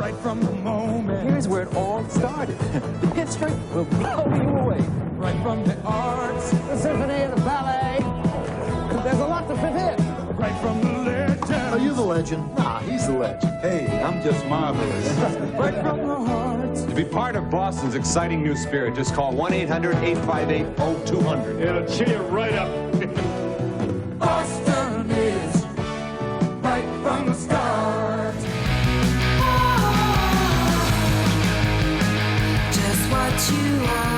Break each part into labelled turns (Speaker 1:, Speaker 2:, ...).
Speaker 1: right from the moment.
Speaker 2: Here's where it all started. The history will blow you away.
Speaker 1: Right from the arts,
Speaker 2: The symphony, the ballet. There's a lot to fit in.
Speaker 1: right from the legend.
Speaker 3: Are you the legend? Nah, he's the legend.
Speaker 4: Hey, I'm just marvelous.
Speaker 1: Right from the heart.
Speaker 5: To be part of Boston's exciting new spirit, just call 1-800-858-0200.
Speaker 6: It'll cheer you right up.
Speaker 1: Boston is right from the start.
Speaker 7: Just what you are.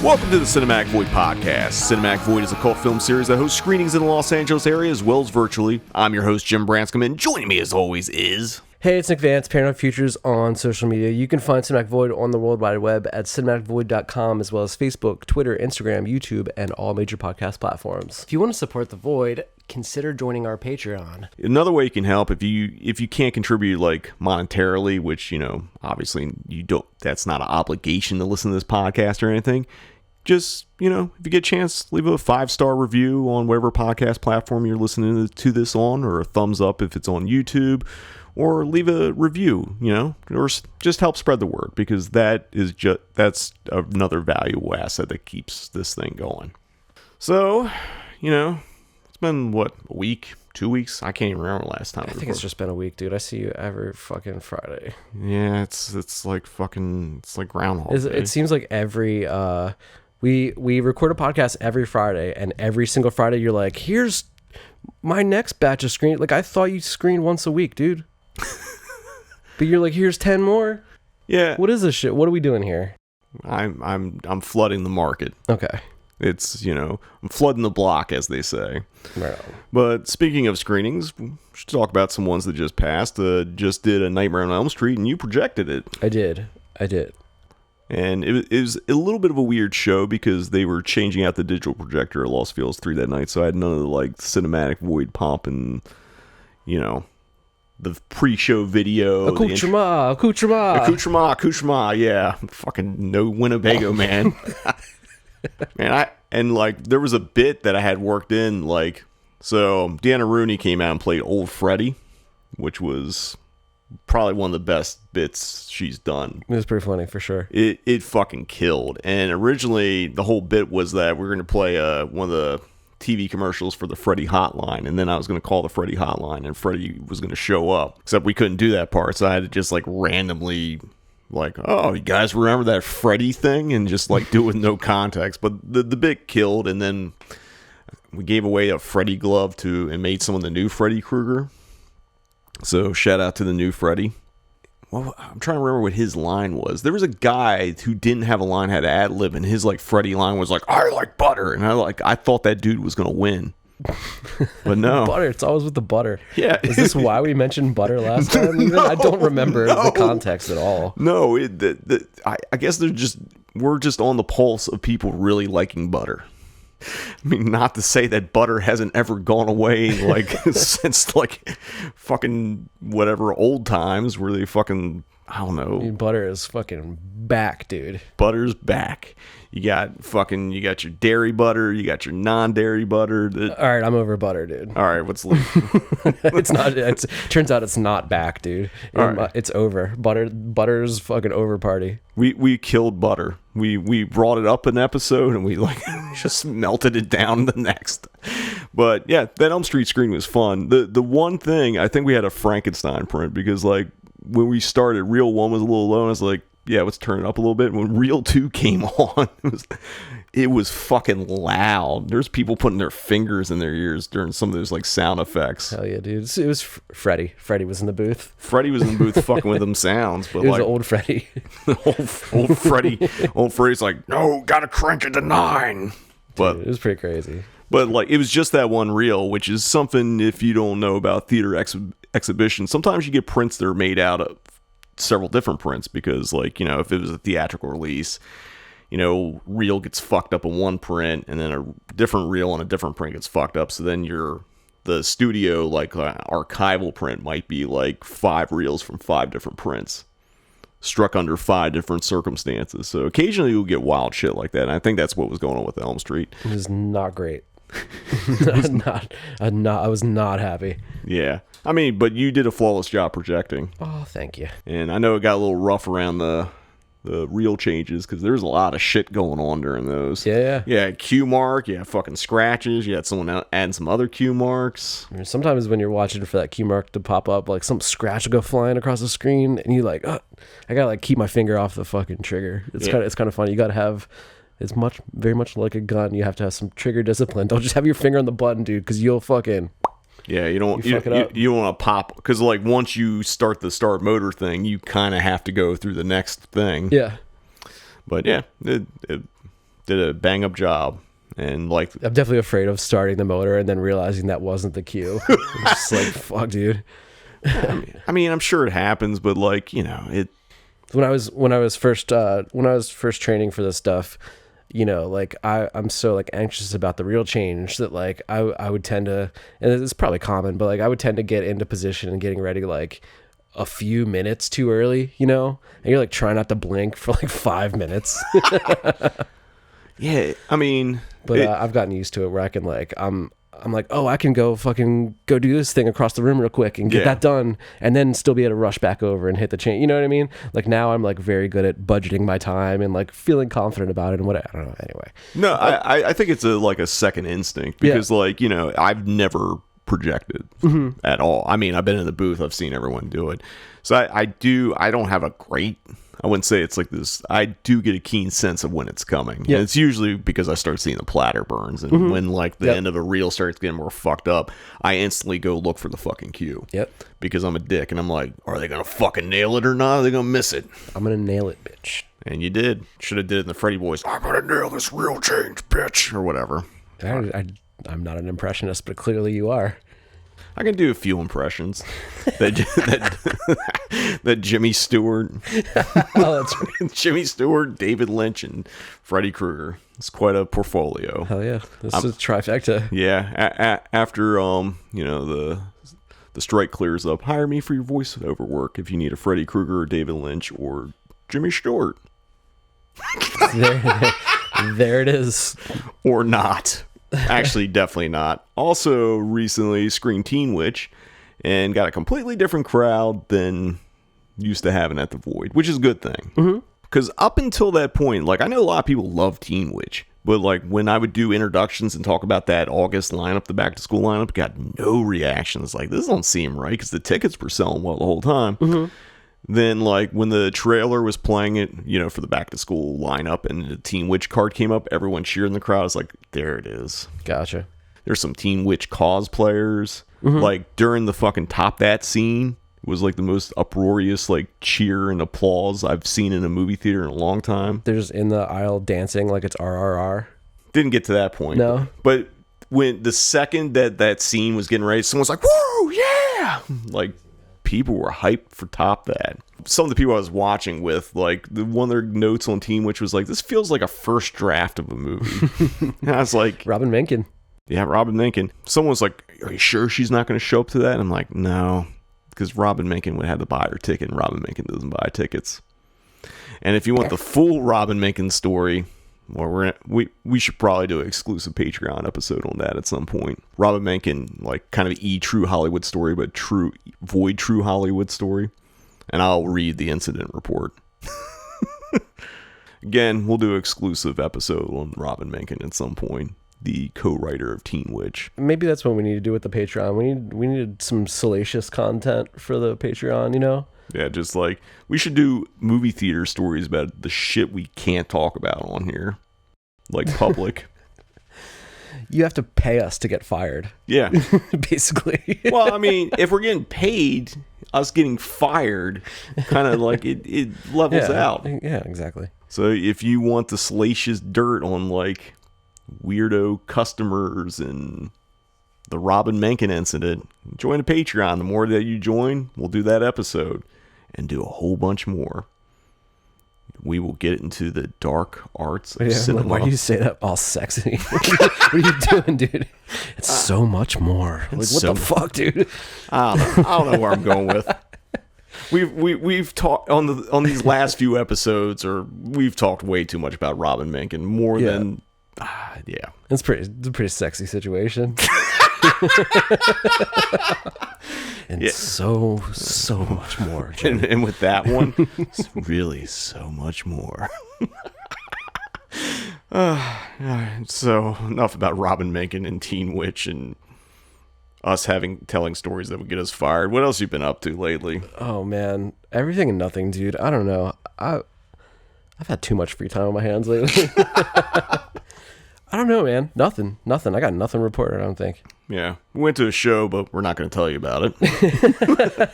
Speaker 8: Welcome to the Cinematic Void Podcast. Cinematic Void is a cult film series that hosts screenings in the Los Angeles area as well as virtually. I'm your host, Jim Branscombe, and joining me as always is...
Speaker 9: Hey, it's Nick Vance, Paranoid Futures on social media. You can find Cinematic Void on the World Wide Web at cinematicvoid.com, as well as Facebook, Twitter, Instagram, YouTube, and all major podcast platforms. If you want to support The Void, consider joining our Patreon.
Speaker 8: Another way you can help, if you can't contribute, like, monetarily, which, you know, obviously you don't, that's not an obligation to listen to this podcast or anything, just, you know, if you get a chance, leave a 5-star review on whatever podcast platform you're listening to this on, or a thumbs up if it's on YouTube, or leave a review, you know, or just help spread the word, because that's another valuable asset that keeps this thing going. So, you know, it's been, what, a week, 2 weeks? I can't even remember last time.
Speaker 9: I think it's just been a week, dude. I see you every fucking Friday.
Speaker 8: Yeah, it's like fucking, it's like Groundhog Day.
Speaker 9: It seems like every, we record a podcast every Friday, and every single Friday you're like, here's my next batch of screen. Like, I thought you screened once a week, dude. But you're like, here's 10 more.
Speaker 8: Yeah.
Speaker 9: What is this shit? What are we doing here?
Speaker 8: I'm flooding the market.
Speaker 9: Okay.
Speaker 8: It's, you know, I'm flooding the block, as they say.
Speaker 9: Right on.
Speaker 8: But speaking of screenings, we should talk about some ones that just passed. Just did A Nightmare on Elm Street, and you projected it.
Speaker 9: I did.
Speaker 8: And it was a little bit of a weird show because they were changing out the digital projector at Los Feliz 3 that night, so I had none of the, like, cinematic void pomp and, you know, the pre-show video. Accoutrement, yeah. Fucking no Winnebago, man. Man, there was a bit that I had worked in, like, so Deanna Rooney came out and played Old Freddy, which was probably one of the best bits she's done.
Speaker 9: It was pretty funny, for sure.
Speaker 8: It fucking killed. And originally, the whole bit was that we were going to play one of the TV commercials for the Freddy hotline, and then I was going to call the Freddy hotline, and Freddy was going to show up. Except we couldn't do that part, so I had to just, like, randomly, like, oh, you guys remember that Freddy thing? And just, like, do it with no context. But the bit killed, and then we gave away a Freddy glove and made someone the new Freddy Krueger. So shout out to the new Freddy. Well, I'm trying to remember what his line was. There was a guy who didn't have a line, had ad lib, and his, like, Freddy line was like, I like butter, and I thought that dude was gonna win, but no.
Speaker 9: Butter, it's always with the butter.
Speaker 8: Yeah.
Speaker 9: Is this why we mentioned butter last time?
Speaker 8: No,
Speaker 9: I don't remember the context at all.
Speaker 8: No, I guess we're just on the pulse of people really liking butter. I mean, not to say that butter hasn't ever gone away, like, since, like, fucking whatever old times where they fucking, I don't know.
Speaker 9: Butter is fucking back, dude.
Speaker 8: Butter's back. You got your dairy butter, you got your non-dairy butter.
Speaker 9: All right, I'm over butter, dude.
Speaker 8: All right, what's leave?
Speaker 9: Turns out it's not back, dude.
Speaker 8: Right.
Speaker 9: It's over. Butter's fucking over party.
Speaker 8: We killed butter. We brought it up an episode and we, like, just melted it down the next. But yeah, that Elm Street screen was fun. The one thing, I think we had a Frankenstein print because, like, when we started, Reel 1 was a little low, and I was like, yeah, let's turn it up a little bit. When Reel 2 came on, it was fucking loud. There's people putting their fingers in their ears during some of those, like, sound effects.
Speaker 9: Hell yeah, dude. It was Freddy. Freddy was in the booth.
Speaker 8: Freddy was in the booth fucking with them sounds. But
Speaker 9: it was, like, old Freddy.
Speaker 8: old Freddy. Old Freddy's like, no, gotta crank it to 9. But
Speaker 9: dude, it was pretty crazy.
Speaker 8: But, like, it was just that one reel, which is something, if you don't know about theater exhibitions, sometimes you get prints that are made out of several different prints because, like, you know, if it was a theatrical release, you know, reel gets fucked up in one print and then a different reel on a different print gets fucked up. So then the studio, like, archival print might be like 5 reels from 5 different prints struck under 5 different circumstances. So occasionally you'll get wild shit like that. And I think that's what was going on with Elm Street.
Speaker 9: It was not great. I was not happy.
Speaker 8: Yeah. I mean, but you did a flawless job projecting.
Speaker 9: Oh, thank you.
Speaker 8: And I know it got a little rough around the reel changes because there's a lot of shit going on during those.
Speaker 9: Yeah.
Speaker 8: Yeah, cue mark, yeah, fucking scratches. You had someone add some other cue marks.
Speaker 9: I mean, sometimes when you're watching for that key mark to pop up, like some scratch will go flying across the screen, and you like, I gotta like keep my finger off the fucking trigger. It's kind of funny. You gotta have. It's very much like a gun. You have to have some trigger discipline. Don't just have your finger on the button, dude, because you'll fucking.
Speaker 8: Yeah, you don't want to pop because like once you start the start motor thing, you kind of have to go through the next thing.
Speaker 9: Yeah,
Speaker 8: but yeah, it did a bang up job, and like
Speaker 9: I'm definitely afraid of starting the motor and then realizing that wasn't the cue. I'm just like fuck, dude.
Speaker 8: I mean, I'm sure it happens, but like it.
Speaker 9: When I was first training for this stuff. Like I'm so like anxious about the reel change that like I would tend to, and it's probably common, but like I would tend to get into position and getting ready like a few minutes too early, and you're like trying not to blink for like 5 minutes.
Speaker 8: Yeah, I mean,
Speaker 9: but I've gotten used to it where I can like I'm like, oh, I can go do this thing across the room real quick and get that done, and then still be able to rush back over and hit the chain. You know what I mean? Like now I'm like very good at budgeting my time and like feeling confident about it and what I don't know. Anyway,
Speaker 8: no, I think it's like a second instinct because like I've never projected at all. I mean, I've been in the booth, I've seen everyone do it, so I don't have a great. I wouldn't say it's like this. I do get a keen sense of when it's coming. Yeah. And it's usually because I start seeing the platter burns. And when like the end of a reel starts getting more fucked up, I instantly go look for the fucking cue.
Speaker 9: Yep.
Speaker 8: Because I'm a dick and I'm like, are they going to fucking nail it or not? Are they going to miss it?
Speaker 9: I'm going to nail it, bitch.
Speaker 8: And you did. Should have did it in the Freddy voice. I'm going to nail this reel change, bitch. Or whatever.
Speaker 9: I'm not an impressionist, but clearly you are.
Speaker 8: I can do a few impressions. that Jimmy Stewart.
Speaker 9: Oh, that's right.
Speaker 8: Jimmy Stewart, David Lynch, and Freddy Krueger. It's quite a portfolio.
Speaker 9: Hell yeah. This is a trifecta.
Speaker 8: Yeah. After the strike clears up, hire me for your voiceover work if you need a Freddy Krueger or David Lynch or Jimmy Stewart.
Speaker 9: There it is.
Speaker 8: Or not. Actually, definitely not. Also, recently screened Teen Witch and got a completely different crowd than used to having at the Void, which is a good thing. Because up until that point, like I know a lot of people love Teen Witch, but like when I would do introductions and talk about that August lineup, the back to school lineup, got no reactions. Like this don't seem right because the tickets were selling well the whole time. Then, like, when the trailer was playing it, for the back-to-school lineup and the Teen Witch card came up, everyone cheered in the crowd. I was like, there it is.
Speaker 9: Gotcha.
Speaker 8: There's some Teen Witch cosplayers. Like, during the fucking Top That scene was, like, the most uproarious, like, cheer and applause I've seen in a movie theater in a long time.
Speaker 9: They're just in the aisle dancing like it's RRR.
Speaker 8: Didn't get to that point.
Speaker 9: No.
Speaker 8: But when the second that scene was getting ready, someone's like, woo, yeah! Like, people were hyped for Top That. Some of the people I was watching with, like, one of their notes on Teen Witch was like, this feels like a first draft of a movie. And I was like...
Speaker 9: Robin Menken.
Speaker 8: Yeah, Robin Menken. Someone was like, are you sure she's not going to show up to that? And I'm like, no. Because Robin Menken would have to buy her ticket, and Robin Menken doesn't buy tickets. And if you want the full Robin Menken story... Well, we should probably do an exclusive Patreon episode on that at some point. Robin Menken, like kind of true Hollywood story, but true Hollywood story. And I'll read the incident report. Again, we'll do an exclusive episode on Robin Menken at some point, the co-writer of Teen Witch.
Speaker 9: Maybe that's what we need to do with the Patreon. We need some salacious content for the Patreon,
Speaker 8: Yeah, just like, we should do movie theater stories about the shit we can't talk about on here. Like public.
Speaker 9: You have to pay us to get fired.
Speaker 8: Yeah.
Speaker 9: Basically.
Speaker 8: Well, I mean, if we're getting paid, us getting fired, kind of like it levels out.
Speaker 9: Yeah, exactly.
Speaker 8: So if you want the salacious dirt on like weirdo customers and the Robin Menken incident, join the Patreon. The more that you join, we'll do that episode and do a whole bunch more. We will get into the dark arts of cinema.
Speaker 9: Why do you say that all sexy? What are you doing, dude? It's so much more. Like, what the fuck, dude?
Speaker 8: I don't know where I'm going with. We've talked on these last few episodes, or we've talked way too much about Robin Menken, more than yeah.
Speaker 9: It's a pretty sexy situation. And so much more.
Speaker 8: And with that one, it's really so much more. So enough about Robin Menken and Teen Witch and us telling stories that would get us fired. What else you been up to lately?
Speaker 9: Oh man, everything and nothing, dude. I don't know. I've had too much free time on my hands lately. I don't know, man. Nothing. I got nothing reported, I don't think.
Speaker 8: Yeah. We went to a show, but we're not going to tell you about it.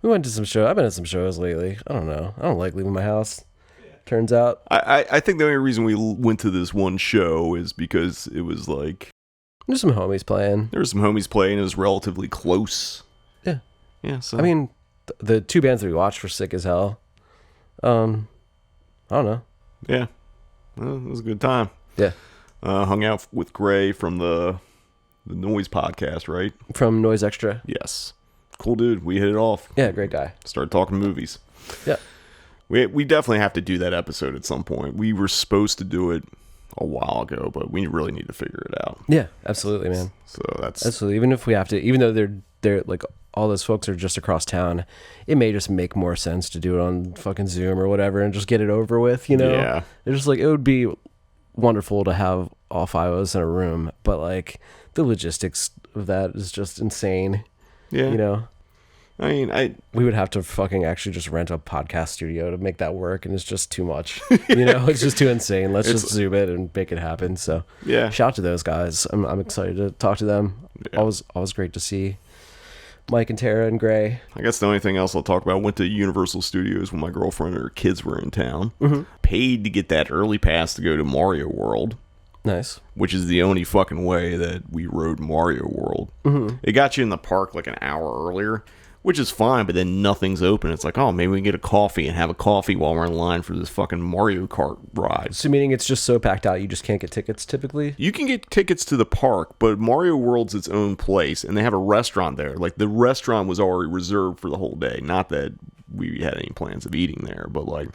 Speaker 9: We went to some show. I've been at some shows lately. I don't know. I don't like leaving my house. Turns out.
Speaker 8: I think the only reason we went to this one show is because it was like...
Speaker 9: There's some homies playing.
Speaker 8: There were some homies playing. It was relatively close.
Speaker 9: Yeah.
Speaker 8: Yeah, so...
Speaker 9: I mean, the two bands that we watched were sick as hell. I don't know.
Speaker 8: Yeah. Well, it was a good time.
Speaker 9: Yeah.
Speaker 8: Hung out with Gray from the Noise podcast, right?
Speaker 9: From Noise Extra.
Speaker 8: Yes. Cool dude. We hit it off.
Speaker 9: Yeah, great guy.
Speaker 8: Started talking movies.
Speaker 9: Yeah.
Speaker 8: We definitely have to do that episode at some point. We were supposed to do it a while ago, but we really need to figure it out.
Speaker 9: Yeah, absolutely, man.
Speaker 8: So that's...
Speaker 9: Absolutely. Even if we have to, even though they're like, all those folks are just across town, it may just make more sense to do it on fucking Zoom or whatever and just get it over with, you know?
Speaker 8: Yeah.
Speaker 9: It's just like, it would be wonderful to have all five of us in a room, but like the logistics of that is just insane.
Speaker 8: Yeah.
Speaker 9: You know?
Speaker 8: I mean,
Speaker 9: we would have to fucking actually just rent a podcast studio to make that work, and it's just too much. You know, it's just too insane. Let's just Zoom it and make it happen. So
Speaker 8: yeah,
Speaker 9: shout out to those guys. I'm excited to talk to them. Yeah. Always great to see Mike and Tara and Gray.
Speaker 8: I guess the only thing else I'll talk about, went to Universal Studios when my girlfriend and her kids were in town.
Speaker 9: Mm-hmm.
Speaker 8: Paid to get that early pass to go to Mario World.
Speaker 9: Nice.
Speaker 8: Which is the only fucking way that we rode Mario World.
Speaker 9: Mm-hmm.
Speaker 8: It got you in the park like an hour earlier, which is fine, but then nothing's open. It's like, oh, maybe we can get a coffee and have a coffee while we're in line for this fucking Mario Kart ride.
Speaker 9: So meaning it's just so packed out you just can't get tickets typically?
Speaker 8: You can get tickets to the park, but Mario World's its own place, and they have a restaurant there. Like, the restaurant was already reserved for the whole day. Not that we had any plans of eating there, but like...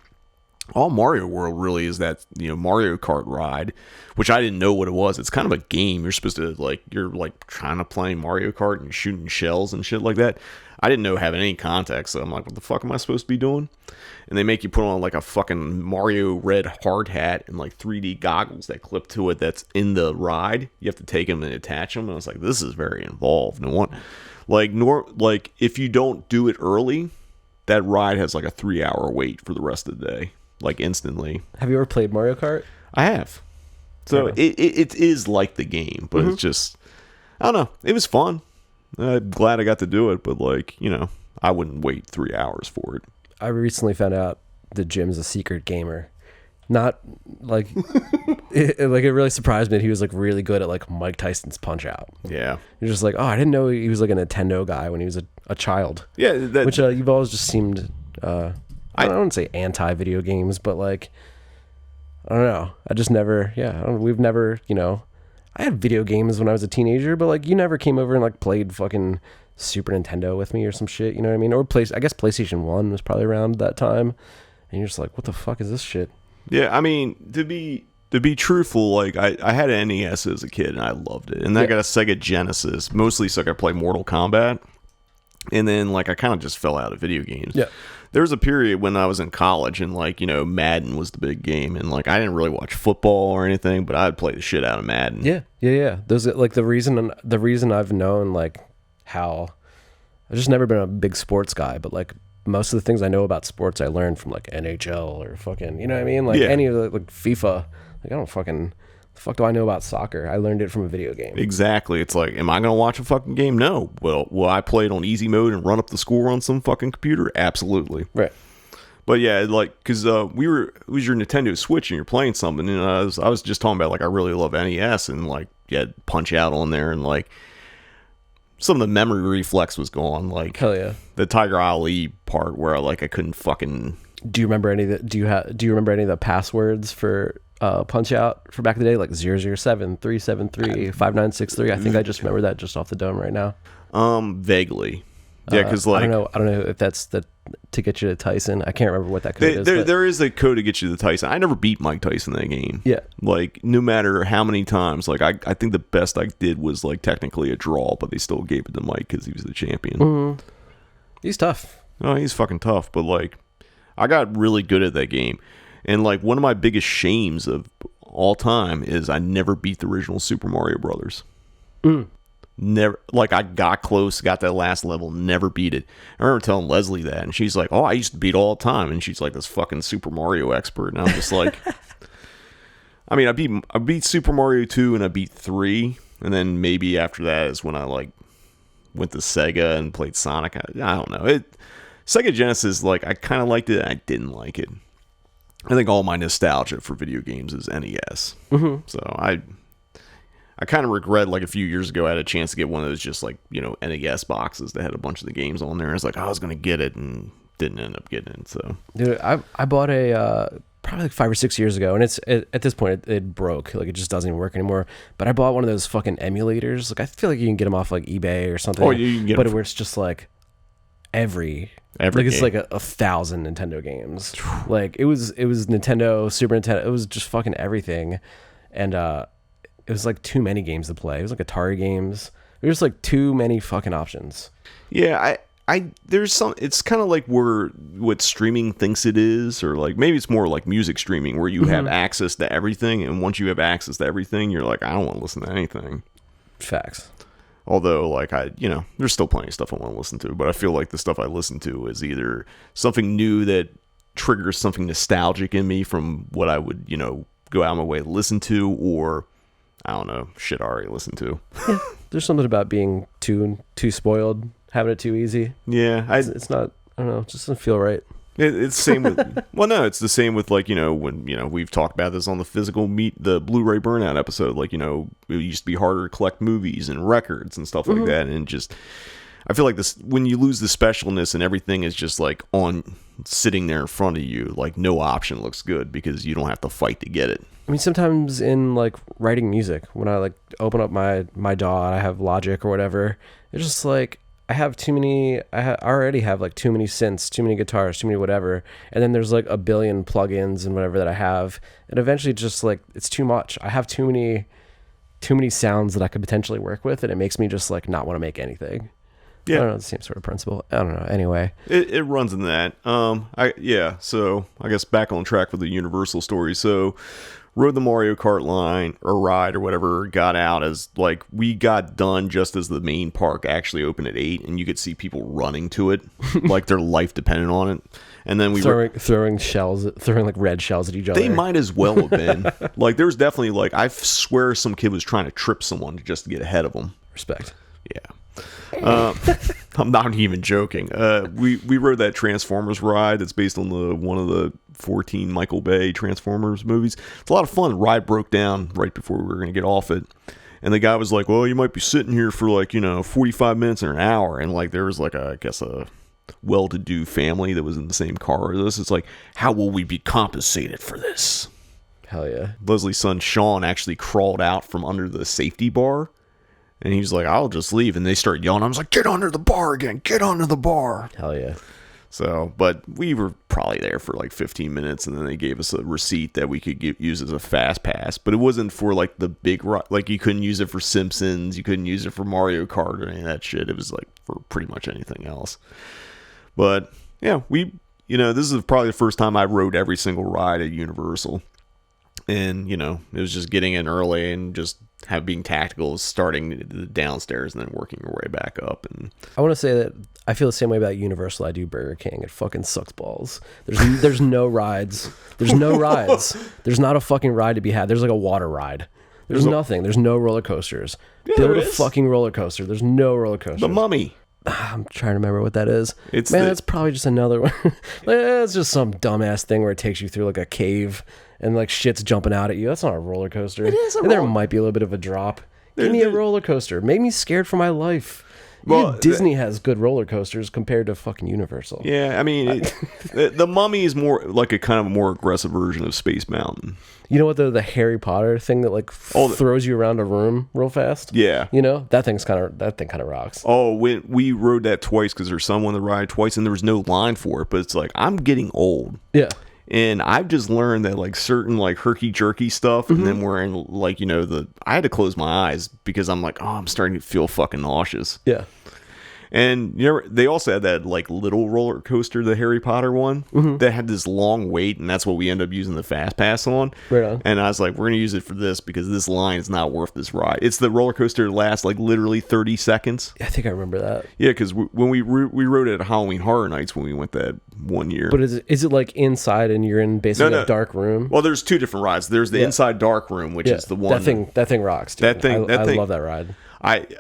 Speaker 8: all Mario World really is that, you know, Mario Kart ride, which I didn't know what it was. It's kind of a game. You're supposed to, like, you're, like, trying to play Mario Kart and you're shooting shells and shit like that. I didn't know having any context, so I'm like, what the fuck am I supposed to be doing? And they make you put on, like, a fucking Mario red hard hat and, like, 3D goggles that clip to it that's in the ride. You have to take them and attach them. And I was like, this is very involved. And like, if you don't do it early, that ride has, like, a 3-hour wait for the rest of the day. Like, instantly.
Speaker 9: Have you ever played Mario Kart?
Speaker 8: I have. So it is like the game, but it's just, I don't know. It was fun. I'm glad I got to do it, but like, you know, I wouldn't wait 3 hours for it.
Speaker 9: I recently found out that Jim's a secret gamer. Not like it really surprised me that he was like really good at like Mike Tyson's Punch Out.
Speaker 8: Yeah.
Speaker 9: You're just like, oh, I didn't know he was like a Nintendo guy when he was a child.
Speaker 8: Yeah.
Speaker 9: Which you've always just seemed, I don't say anti-video games, but like, I don't know. I just never, we've never, you know, I had video games when I was a teenager, but like you never came over and like played fucking Super Nintendo with me or some shit, you know what I mean? Or I guess PlayStation 1 was probably around that time. And you're just like, what the fuck is this shit?
Speaker 8: Yeah, I mean, to be truthful, like I had an NES as a kid and I loved it. And then I got a Sega Genesis, mostly so I could play Mortal Kombat. And then like I kind of just fell out of video games.
Speaker 9: Yeah.
Speaker 8: There was a period when I was in college and like, you know, Madden was the big game and like I didn't really watch football or anything, but I'd play the shit out of Madden.
Speaker 9: Yeah. Those like the reason I've known like how I've just never been a big sports guy, but like most of the things I know about sports I learned from like NHL or fucking, you know what I mean? Like any of the like FIFA, like I don't fucking, the fuck do I know about soccer? I learned it from a video game.
Speaker 8: Exactly. It's like, am I going to watch a fucking game? No. Well, will I play it on easy mode and run up the score on some fucking computer? Absolutely.
Speaker 9: Right.
Speaker 8: But yeah, like, cause it was your Nintendo Switch and you're playing something and I was just talking about like, I really love NES and like, you had Punch Out on there and like, some of the memory reflex was gone. Like,
Speaker 9: hell yeah.
Speaker 8: The Tiger Ali part where like, I couldn't fucking.
Speaker 9: Do you remember any of the, do you remember any of the passwords for Punch Out for back in the day, like 007-373-5963? I think I just remember that just off the dome right now.
Speaker 8: Vaguely, Yeah, because like
Speaker 9: I don't know if that's to get you to Tyson. I can't remember what that code is.
Speaker 8: There is a code to get you to Tyson. I never beat Mike Tyson in that game.
Speaker 9: Yeah,
Speaker 8: like no matter how many times, like I think the best I did was like technically a draw, but they still gave it to Mike because he was the champion.
Speaker 9: Mm-hmm. He's tough.
Speaker 8: Oh, he's fucking tough. But like, I got really good at that game, and like one of my biggest shames of all time is I never beat the original Super Mario Brothers. Never, like I got close, got that last level, never beat it. I remember telling Leslie that, and she's like, "Oh, I used to beat all the time," and she's like this fucking Super Mario expert, and I'm just like, I mean, I beat Super Mario 2 and I beat 3, and then maybe after that is when I like went to Sega and played Sonic. I don't know. Sega Genesis, like I kind of liked it, and I didn't like it. I think all my nostalgia for video games is NES. Mm-hmm. So I kind of regret, like, a few years ago, I had a chance to get one of those just, like, you know, NES boxes that had a bunch of the games on there. And I was like, I was going to get it and didn't end up getting it, so.
Speaker 9: Dude, I bought a, probably like 5 or 6 years ago, and at this point, it broke. Like, it just doesn't even work anymore. But I bought one of those fucking emulators. Like, I feel like you can get them off, like, eBay or something.
Speaker 8: Oh, you can get
Speaker 9: them. But where it's just, like, every like
Speaker 8: game. It's
Speaker 9: like 1,000 Nintendo games. Like, it was Nintendo, Super Nintendo. It was just fucking everything. And, it was like too many games to play. It was like Atari games. There was like too many fucking options.
Speaker 8: Yeah, there's some. It's kind of like what streaming thinks it is, or like maybe it's more like music streaming, where you have access to everything, and once you have access to everything, you're like, I don't want to listen to anything.
Speaker 9: Facts.
Speaker 8: Although, like there's still plenty of stuff I want to listen to, but I feel like the stuff I listen to is either something new that triggers something nostalgic in me from what I would, go out of my way to listen to, or I don't know, shit I already listened to.
Speaker 9: Yeah, there's something about being too spoiled, having it too easy.
Speaker 8: Yeah,
Speaker 9: it's not. I don't know. It just doesn't feel right.
Speaker 8: It's the same with. Well, no, it's the same with like when we've talked about this on the Blu-ray Burnout episode. Like it used to be harder to collect movies and records and stuff like that, and just I feel like this when you lose the specialness and everything is just like on sitting there in front of you, like no option looks good because you don't have to fight to get it.
Speaker 9: I mean, sometimes in like writing music, when I like open up my DAW and I have Logic or whatever, it's just like I have too many. I already have like too many synths, too many guitars, too many whatever, and then there's like a billion plugins and whatever that I have, and eventually just like it's too much. I have too many sounds that I could potentially work with, and it makes me just like not want to make anything. Yeah, I don't know, the same sort of principle. I don't know. Anyway,
Speaker 8: it runs in that. So I guess back on track with the Universal story. So rode the Mario Kart line or ride or whatever, got out as like we got done just as the main park actually opened at 8, and you could see people running to it like their life depended on it. And then we
Speaker 9: throwing like red shells at each other.
Speaker 8: They might as well have been. Like there's definitely like I swear some kid was trying to trip someone just to get ahead of them.
Speaker 9: Respect.
Speaker 8: Yeah. I'm not even joking. We rode that Transformers ride that's based on one of the 14 Michael Bay Transformers movies. It's a lot of fun. The ride broke down right before we were going to get off it. And the guy was like, well, you might be sitting here for like, 45 minutes or an hour. And like there was like a well-to-do family that was in the same car as us. It's like, how will we be compensated for this?
Speaker 9: Hell yeah.
Speaker 8: Leslie's son Sean actually crawled out from under the safety bar. And he was like, I'll just leave. And they started yelling. I was like, get under the bar again. Get under the bar.
Speaker 9: Hell yeah.
Speaker 8: So, but we were probably there for like 15 minutes. And then they gave us a receipt that we could use as a fast pass. But it wasn't for like the big, like you couldn't use it for Simpsons. You couldn't use it for Mario Kart or any of that shit. It was like for pretty much anything else. But yeah, this is probably the first time I rode every single ride at Universal. And, it was just getting in early and just being tactical, starting downstairs and then working your way back up. And
Speaker 9: I want to say that I feel the same way about Universal I do Burger King. It fucking sucks balls. There's no rides. There's no rides. There's not a fucking ride to be had. There's like a water ride. There's nothing. There's no roller coasters.
Speaker 8: Yeah,
Speaker 9: Build a fucking roller coaster. There's no roller coasters.
Speaker 8: The Mummy.
Speaker 9: I'm trying to remember what that is. That's probably just another one. It's just some dumbass thing where it takes you through like a cave and like shit's jumping out at you. That's not a roller coaster. It is there might be a little bit of a drop. Give me a roller coaster. Make me scared for my life.
Speaker 8: Well,
Speaker 9: Even Disney has good roller coasters compared to fucking Universal.
Speaker 8: Yeah, I mean, the Mummy is more like a kind of more aggressive version of Space Mountain.
Speaker 9: You know what, though? The Harry Potter thing that like throws you around a room real fast?
Speaker 8: Yeah.
Speaker 9: You know? That thing kind of rocks.
Speaker 8: Oh, we rode that twice because there's someone that ride twice and there was no line for it. But it's like, I'm getting old.
Speaker 9: Yeah.
Speaker 8: And I've just learned that like certain like herky-jerky stuff and then wearing like, I had to close my eyes because I'm like, oh, I'm starting to feel fucking nauseous.
Speaker 9: Yeah.
Speaker 8: And they also had that like little roller coaster, the Harry Potter one, that had this long wait, and that's what we end up using the fast pass on.
Speaker 9: Right on.
Speaker 8: And I was like, we're gonna use it for this because this line is not worth this ride. It's the roller coaster that lasts like literally 30 seconds.
Speaker 9: I think I remember that.
Speaker 8: Yeah, because when we rode it at Halloween Horror Nights when we went that one year.
Speaker 9: But is it like inside and you're in basically a dark room?
Speaker 8: Well, there's two different rides. There's the inside dark room, which is the one
Speaker 9: that thing rocks. Dude. I love that ride.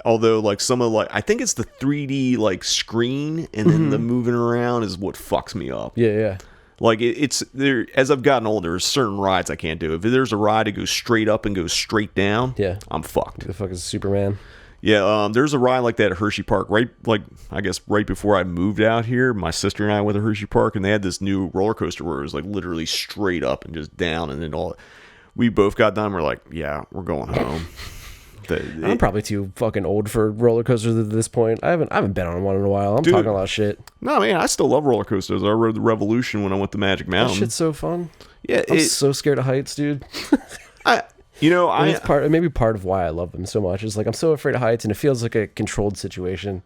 Speaker 8: Although like some of I think it's the 3D like screen and then the moving around is what fucks me up.
Speaker 9: Yeah.
Speaker 8: Like it's there as I've gotten older, there's certain rides I can't do. If there's a ride that goes straight up and goes straight down, I'm fucked.
Speaker 9: The fuck is Superman?
Speaker 8: Yeah, there's a ride like that at Hershey Park, right before I moved out here. My sister and I went to Hershey Park, and they had this new roller coaster where it was like literally straight up and just down, and then we both got done. We're like, yeah, we're going home.
Speaker 9: I'm probably too fucking old for roller coasters at this point. I haven't been on one in a while. I'm talking a lot of shit.
Speaker 8: No, man, I still love roller coasters. I rode the Revolution when I went to Magic Mountain.
Speaker 9: That shit's so fun.
Speaker 8: Yeah,
Speaker 9: I'm so scared of heights, dude. It may be part of why I love them so much. It's like I'm so afraid of heights, and it feels like a controlled situation.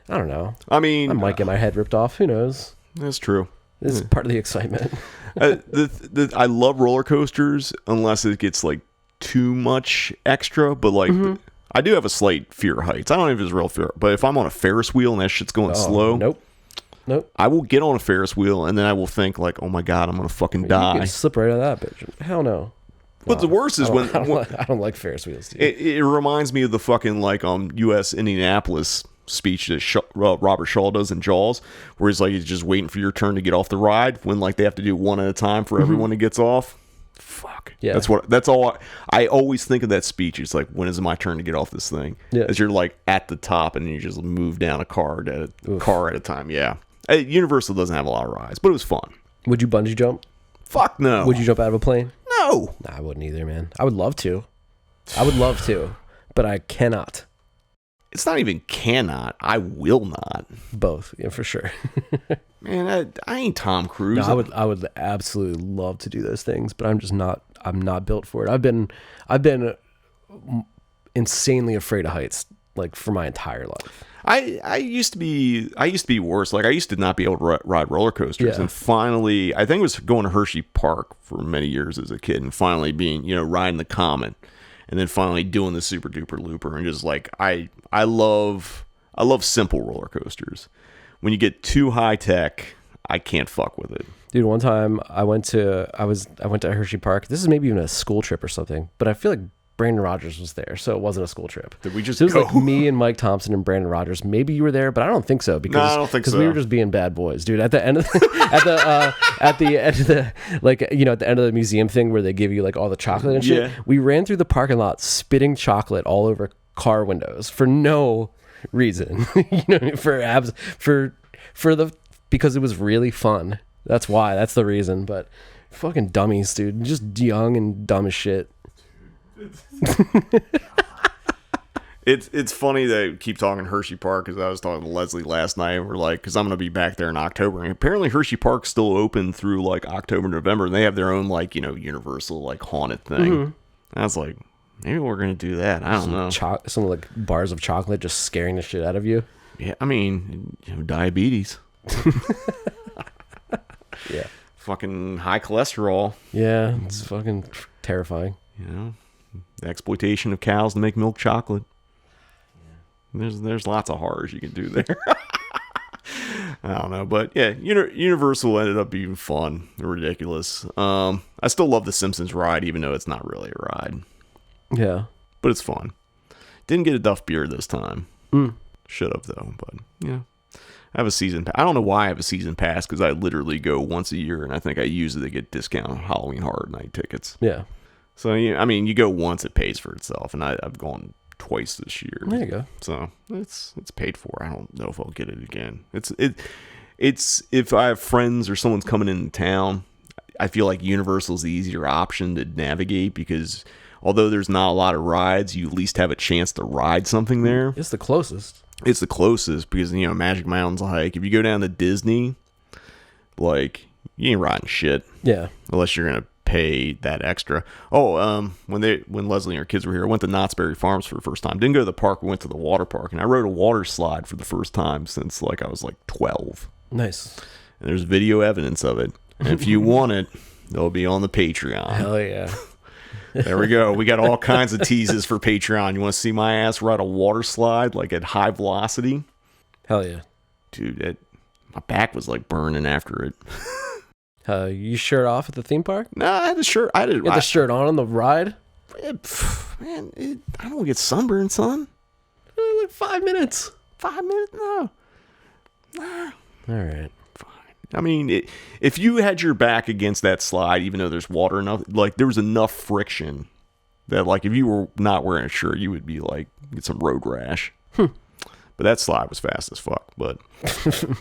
Speaker 9: I don't know.
Speaker 8: I mean,
Speaker 9: I might get my head ripped off. Who knows?
Speaker 8: That's true.
Speaker 9: This is part of the excitement.
Speaker 8: I love roller coasters unless it gets like too much extra, but like I do have a slight fear of heights. I don't know if it's real fear, but if I'm on a Ferris wheel and that shit's going slow,
Speaker 9: nope.
Speaker 8: I will get on a Ferris wheel and then I will think like, oh my god, I'm gonna fucking die.
Speaker 9: You can slip right out of that bitch. Hell no.
Speaker 8: What's the worst is when
Speaker 9: I don't like Ferris wheels, dude.
Speaker 8: It reminds me of the fucking like U.S. Indianapolis speech that Robert Shaw does in Jaws, where he's just waiting for your turn to get off the ride when like they have to do one at a time for everyone that gets off. Fuck. Yeah. That's all I always think of that speech. It's like, when is it my turn to get off this thing? Yeah. As you're like at the top and you just move down a car at a time. Yeah. Universal doesn't have a lot of rides, but it was fun.
Speaker 9: Would you bungee jump?
Speaker 8: Fuck no.
Speaker 9: Would you jump out of a plane?
Speaker 8: No.
Speaker 9: Nah, I wouldn't either, man. I would love to, but I cannot.
Speaker 8: It's not even cannot. I will not.
Speaker 9: Both, yeah, for sure.
Speaker 8: Man, I ain't Tom Cruise.
Speaker 9: No, I would absolutely love to do those things, but I'm not built for it. I've been insanely afraid of heights like for my entire life.
Speaker 8: I used to be worse. Like I used to not be able to ride roller coasters, and finally, I think it was going to Hershey Park for many years as a kid, and finally being riding the Comet, and then finally doing the Super Duper Looper, and just like I love simple roller coasters. When you get too high tech, I can't fuck with it.
Speaker 9: Dude, one time I went to Hershey Park. This is maybe even a school trip or something, but I feel like Brandon Rogers was there, so it wasn't a school trip.
Speaker 8: Did we just
Speaker 9: so it was
Speaker 8: go?
Speaker 9: Like me and Mike Thompson and Brandon Rogers. Maybe you were there, but I don't think so because
Speaker 8: I don't think so.
Speaker 9: We were just being bad boys, dude. At the end of at the end of the at the end of the museum thing where they give you like all the chocolate and shit. Yeah. We ran through the parking lot spitting chocolate all over car windows for no reason. Because it was really fun. That's why. That's the reason. But fucking dummies, dude. Just young and dumb as shit.
Speaker 8: It's funny they keep talking Hershey Park, because I was talking to Leslie last night, and we're like, because I'm going to be back there in October, and apparently Hershey Park's still open through like October, November, and they have their own like Universal like haunted thing. And I was like, maybe we're going to do that. I don't know.
Speaker 9: Some like bars of chocolate just scaring the shit out of you.
Speaker 8: Yeah, I mean, diabetes.
Speaker 9: Yeah.
Speaker 8: Fucking high cholesterol.
Speaker 9: Yeah, it's fucking terrifying.
Speaker 8: The exploitation of cows to make milk chocolate. There's lots of horrors you can do there. I don't know, but yeah, Universal ended up being fun and ridiculous. I still love the Simpsons ride, even though it's not really a ride.
Speaker 9: Yeah,
Speaker 8: but it's fun. Didn't get a Duff beer this time. Should have though, but yeah. I have a season pass. I don't know why I have a season pass, because I literally go once a year, and I think I use it to get discount Halloween Horror Night tickets.
Speaker 9: Yeah.
Speaker 8: So I mean, you go once, it pays for itself, and I've gone twice this year.
Speaker 9: There you go.
Speaker 8: So it's paid for. I don't know if I'll get it again. It's if I have friends or someone's coming into town, I feel like Universal's the easier option to navigate because although there's not a lot of rides, you at least have a chance to ride something there.
Speaker 9: It's the closest.
Speaker 8: It's the closest because, you know, Magic Mountain's like, if you go down to Disney, like, you ain't riding shit.
Speaker 9: Yeah.
Speaker 8: Unless you're going to pay that extra. Oh, when Leslie and her kids were here, I went to Knott's Berry Farms for the first time. Didn't go to the park, we went to the water park, and I rode a water slide for the first time since, like, I was, like, 12.
Speaker 9: Nice.
Speaker 8: And there's video evidence of it. And if you want it, they'll be on the Patreon.
Speaker 9: Hell yeah.
Speaker 8: There we go. We got all kinds of teases for Patreon. You want to see my ass ride a water slide, like, at high velocity?
Speaker 9: Hell yeah.
Speaker 8: Dude, my back was, like, burning after it.
Speaker 9: You shirt off at the theme park?
Speaker 8: No, I had the shirt.
Speaker 9: You had the shirt on the ride?
Speaker 8: Man, I don't get sunburned, son.
Speaker 9: Like 5 minutes.
Speaker 8: 5 minutes? No. Nah.
Speaker 9: All right.
Speaker 8: Fine. I mean, if you had your back against that slide, even though there's water enough, like, there was enough friction that, like, if you were not wearing a shirt, you would be, like, get some road rash. But that slide was fast as fuck. But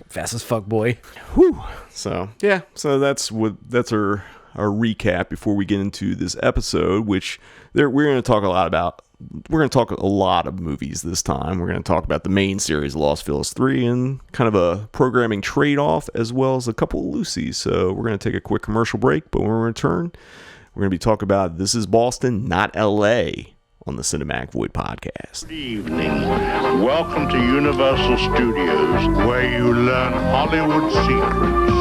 Speaker 9: fast as fuck, boy.
Speaker 8: Whew. So, yeah. So that's our recap before we get into this episode, which we're going to talk a lot about. We're going to talk a lot of movies this time. We're going to talk about the main series, Los Feliz 3, and kind of a programming trade-off, as well as a couple of loosies. So we're going to take a quick commercial break, but when we return, we're going to be talking about This Is Boston, Not L.A., on the Cinematic Void podcast.
Speaker 6: Good evening. Welcome to Universal Studios, where you learn Hollywood secrets.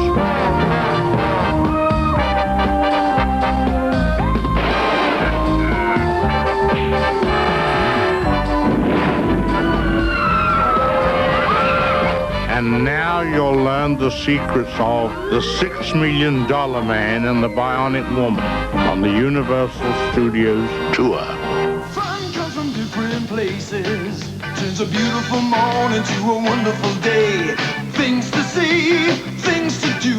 Speaker 6: And now you'll learn the secrets of the $6 Million Man and the Bionic Woman on the Universal Studios tour.
Speaker 1: Sun comes from different places, turns a beautiful morning to a wonderful day. Things to see, things to do,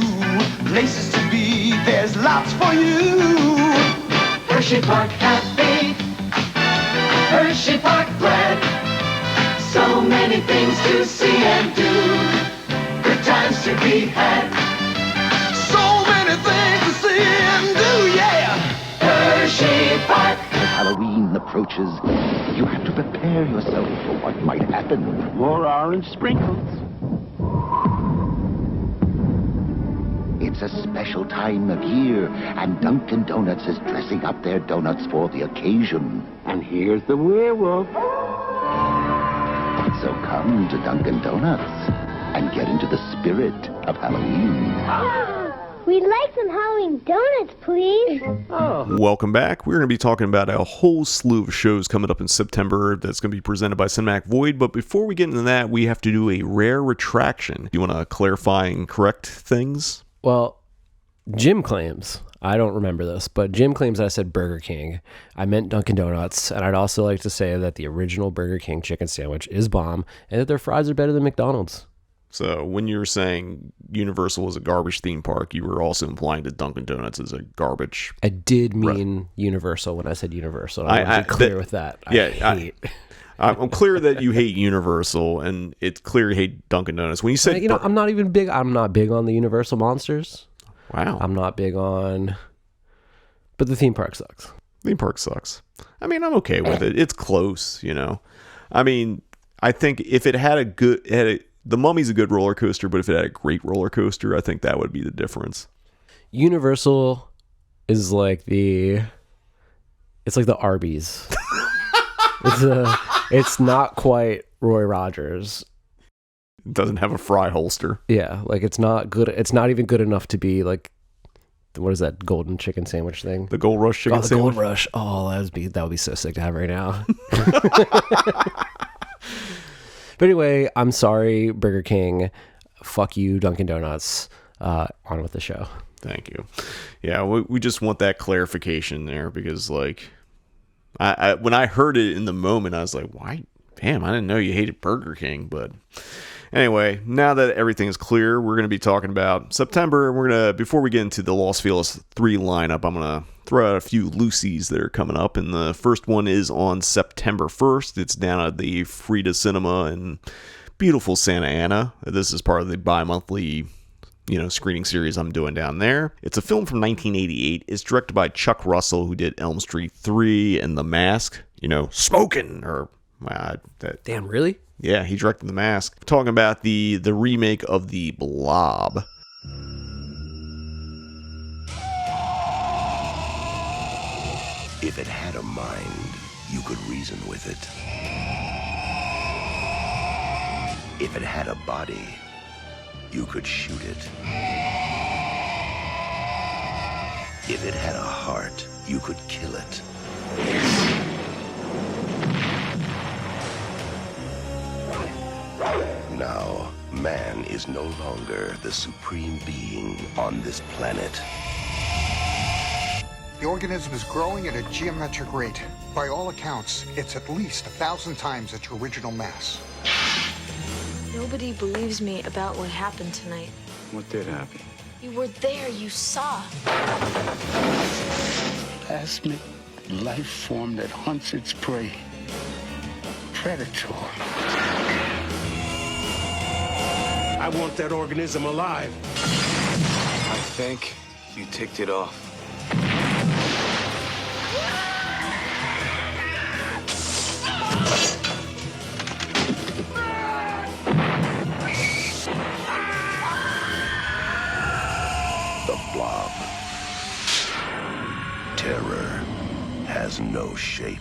Speaker 1: places to be, there's lots for you. Hershey Park happy, Hershey Park glad, so many things to see and do, good times to be had. So many things to see and do, yeah! Hershey Park.
Speaker 10: As Halloween approaches, you have to prepare yourself for what might happen.
Speaker 6: More orange sprinkles.
Speaker 10: It's a special time of year, and Dunkin Donuts is dressing up their donuts for the occasion.
Speaker 6: And here's the werewolf.
Speaker 10: So come to Dunkin Donuts and get into the spirit of Halloween.
Speaker 11: We'd like some Halloween donuts, please.
Speaker 8: Welcome back. We're going to be talking about a whole slew of shows coming up in September that's going to be presented by Cinematic Void. But before we get into that, we have to do a rare retraction. Do you want to clarify and correct things?
Speaker 9: Well, Jim claims, I don't remember this, but Jim claims that I said Burger King. I meant Dunkin' Donuts, and I'd also like to say that the original Burger King chicken sandwich is bomb, and that their fries are better than McDonald's.
Speaker 8: So when you were saying Universal was a garbage theme park, you were also implying that Dunkin' Donuts is a garbage.
Speaker 9: I did mean Universal when I said Universal. I want to be clear with that.
Speaker 8: I'm clear that you hate Universal, and it's clear you hate Dunkin' Donuts. When you said,
Speaker 9: I'm not big on the Universal monsters.
Speaker 8: Wow.
Speaker 9: I'm not big on, but the theme park sucks.
Speaker 8: Theme park sucks. I mean, I'm okay with it. It's close, you know. I mean, I think if it had the Mummy's a good roller coaster, but if it had a great roller coaster, I think that would be the difference.
Speaker 9: Universal is like it's like the Arby's. It's not quite Roy Rogers.
Speaker 8: It doesn't have a fry holster.
Speaker 9: Yeah, like it's not good. It's not even good enough to be like, what is that golden chicken sandwich thing?
Speaker 8: The Gold Rush chicken sandwich.
Speaker 9: The Gold Rush. Oh, that would be so sick to have right now. But anyway, I'm sorry, Burger King. Fuck you, Dunkin' Donuts. On with the show.
Speaker 8: Thank you. Yeah, we just want that clarification there because, like, I when I heard it in the moment, I was like, why? Damn, I didn't know you hated Burger King. But Anyway, now that everything's clear, we're going to be talking about September. Before we get into the Los Feliz 3 lineup, I'm going to throw out a few loosies that are coming up. And the first one is on September 1st. It's down at the Frida Cinema in beautiful Santa Ana. This is part of the bi-monthly screening series I'm doing down there. It's a film from 1988. It's directed by Chuck Russell, who did Elm Street 3 and The Mask. Smoking, or...
Speaker 9: Damn, really?
Speaker 8: Yeah, he directed The Mask. Talking about the remake of the Blob.
Speaker 12: If it had a mind, you could reason with it. If it had a body, you could shoot it. If it had a heart, you could kill it. Now, man is no longer the supreme being on this planet.
Speaker 13: The organism is growing at a geometric rate. By all accounts, it's at least 1,000 times its original mass.
Speaker 7: Nobody believes me about what happened tonight.
Speaker 4: What did happen?
Speaker 7: You were there, you saw.
Speaker 14: Plasmic life form that hunts its prey. Predator.
Speaker 12: I want that organism alive.
Speaker 15: I think you ticked it off.
Speaker 12: The Blob. Terror has no shape.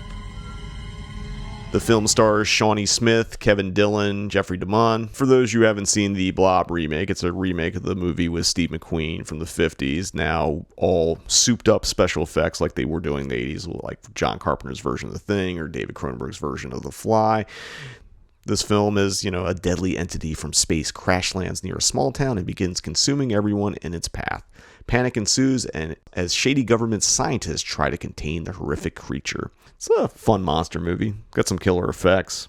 Speaker 8: The film stars Shawnee Smith, Kevin Dillon, Jeffrey DeMunn. For those who haven't seen the Blob remake, it's a remake of the movie with Steve McQueen from the 50s. Now all souped up special effects like they were doing in the 80s, like John Carpenter's version of The Thing or David Cronenberg's version of The Fly. This film is, a deadly entity from space crash lands near a small town and begins consuming everyone in its path. Panic ensues and as shady government scientists try to contain the horrific creature. It's a fun monster movie. Got some killer effects.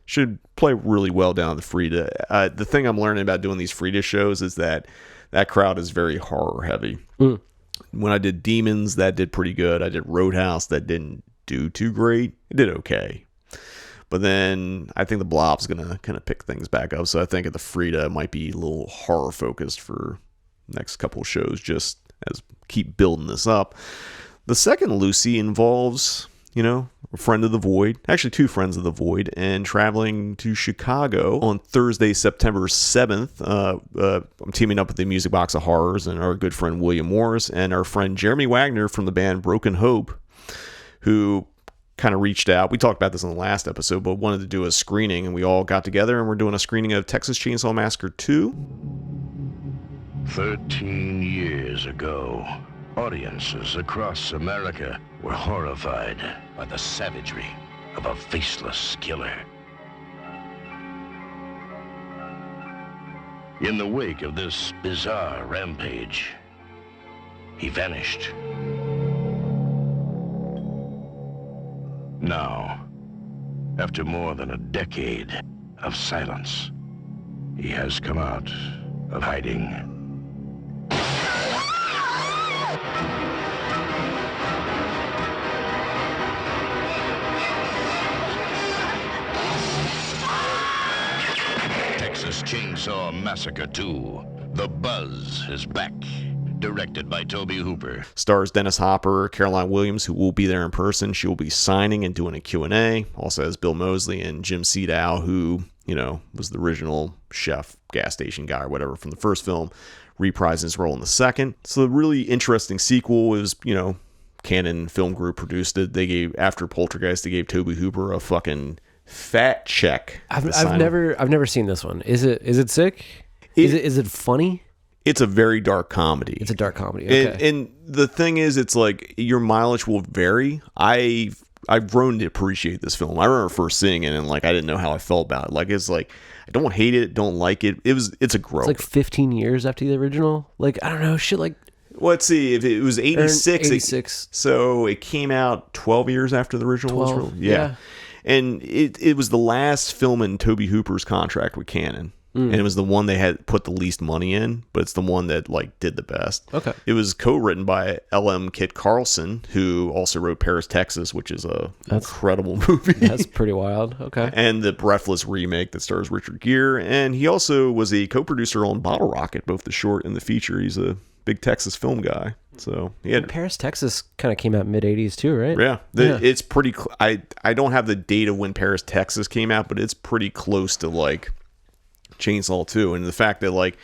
Speaker 8: Should play really well down at the Frida. The thing I'm learning about doing these Frida shows is that crowd is very horror heavy. When I did Demons, that did pretty good. I did Roadhouse, that didn't do too great. It did okay. But then I think the Blob's going to kind of pick things back up. So I think at the Frida it might be a little horror focused for next couple shows, just as keep building this up. The second Lucy involves, a friend of the Void, actually two friends of the Void, and traveling to Chicago on Thursday, September 7th. I'm teaming up with the Music Box of Horrors and our good friend William Morris and our friend Jeremy Wagner from the band Broken Hope, who kind of reached out. We talked about this in the last episode, but wanted to do a screening, and we all got together and we're doing a screening of Texas Chainsaw Massacre 2.
Speaker 14: 13 years ago, audiences across America were horrified by the savagery of a faceless killer. In the wake of this bizarre rampage, he vanished. Now, after more than a decade of silence, he has come out of hiding. Texas Chainsaw Massacre 2. The Buzz is back. Directed by Tobe Hooper.
Speaker 8: Stars Dennis Hopper, Caroline Williams, who will be there in person. She will be signing and doing a Q&A. Also has Bill Moseley and Jim Seedow, who, was the original chef, gas station guy or whatever from the first film, reprising his role in the second. So a really interesting sequel. It was, Canon Film Group produced it. They gave, after Poltergeist, they gave Tobe Hooper a fucking fat check.
Speaker 9: I've never seen this one. Is it sick? Is it funny?
Speaker 8: It's a very dark comedy.
Speaker 9: It's a dark comedy. Okay.
Speaker 8: And the thing is, it's like your mileage will vary. I've grown to appreciate this film. I remember first seeing it and I didn't know how I felt about it. It's like I don't hate it, don't like it. It's a growth.
Speaker 9: It's 15 years after the original. I don't know, shit like.
Speaker 8: Well, let's see. If it was 86,
Speaker 9: 86.
Speaker 8: So it came out 12 years after the original was released.
Speaker 9: Yeah.
Speaker 8: And it was the last film in Tobe Hooper's contract with Canon. and it was the one they had put the least money in, but it's the one that like did the best.
Speaker 9: Okay.
Speaker 8: It was co-written by L.M. Kit Carlson, who also wrote Paris, Texas, which is a incredible movie.
Speaker 9: That's pretty wild. Okay.
Speaker 8: And the Breathless remake that stars Richard Gere, and he also was a co-producer on Bottle Rocket, both the short and the feature. He's a big Texas film guy. So he had
Speaker 9: Paris, Texas kind of came out mid-'80s too, right?
Speaker 8: Yeah. It's pretty I don't have the date of when Paris, Texas came out, but it's pretty close to like Chainsaw 2, and the fact that like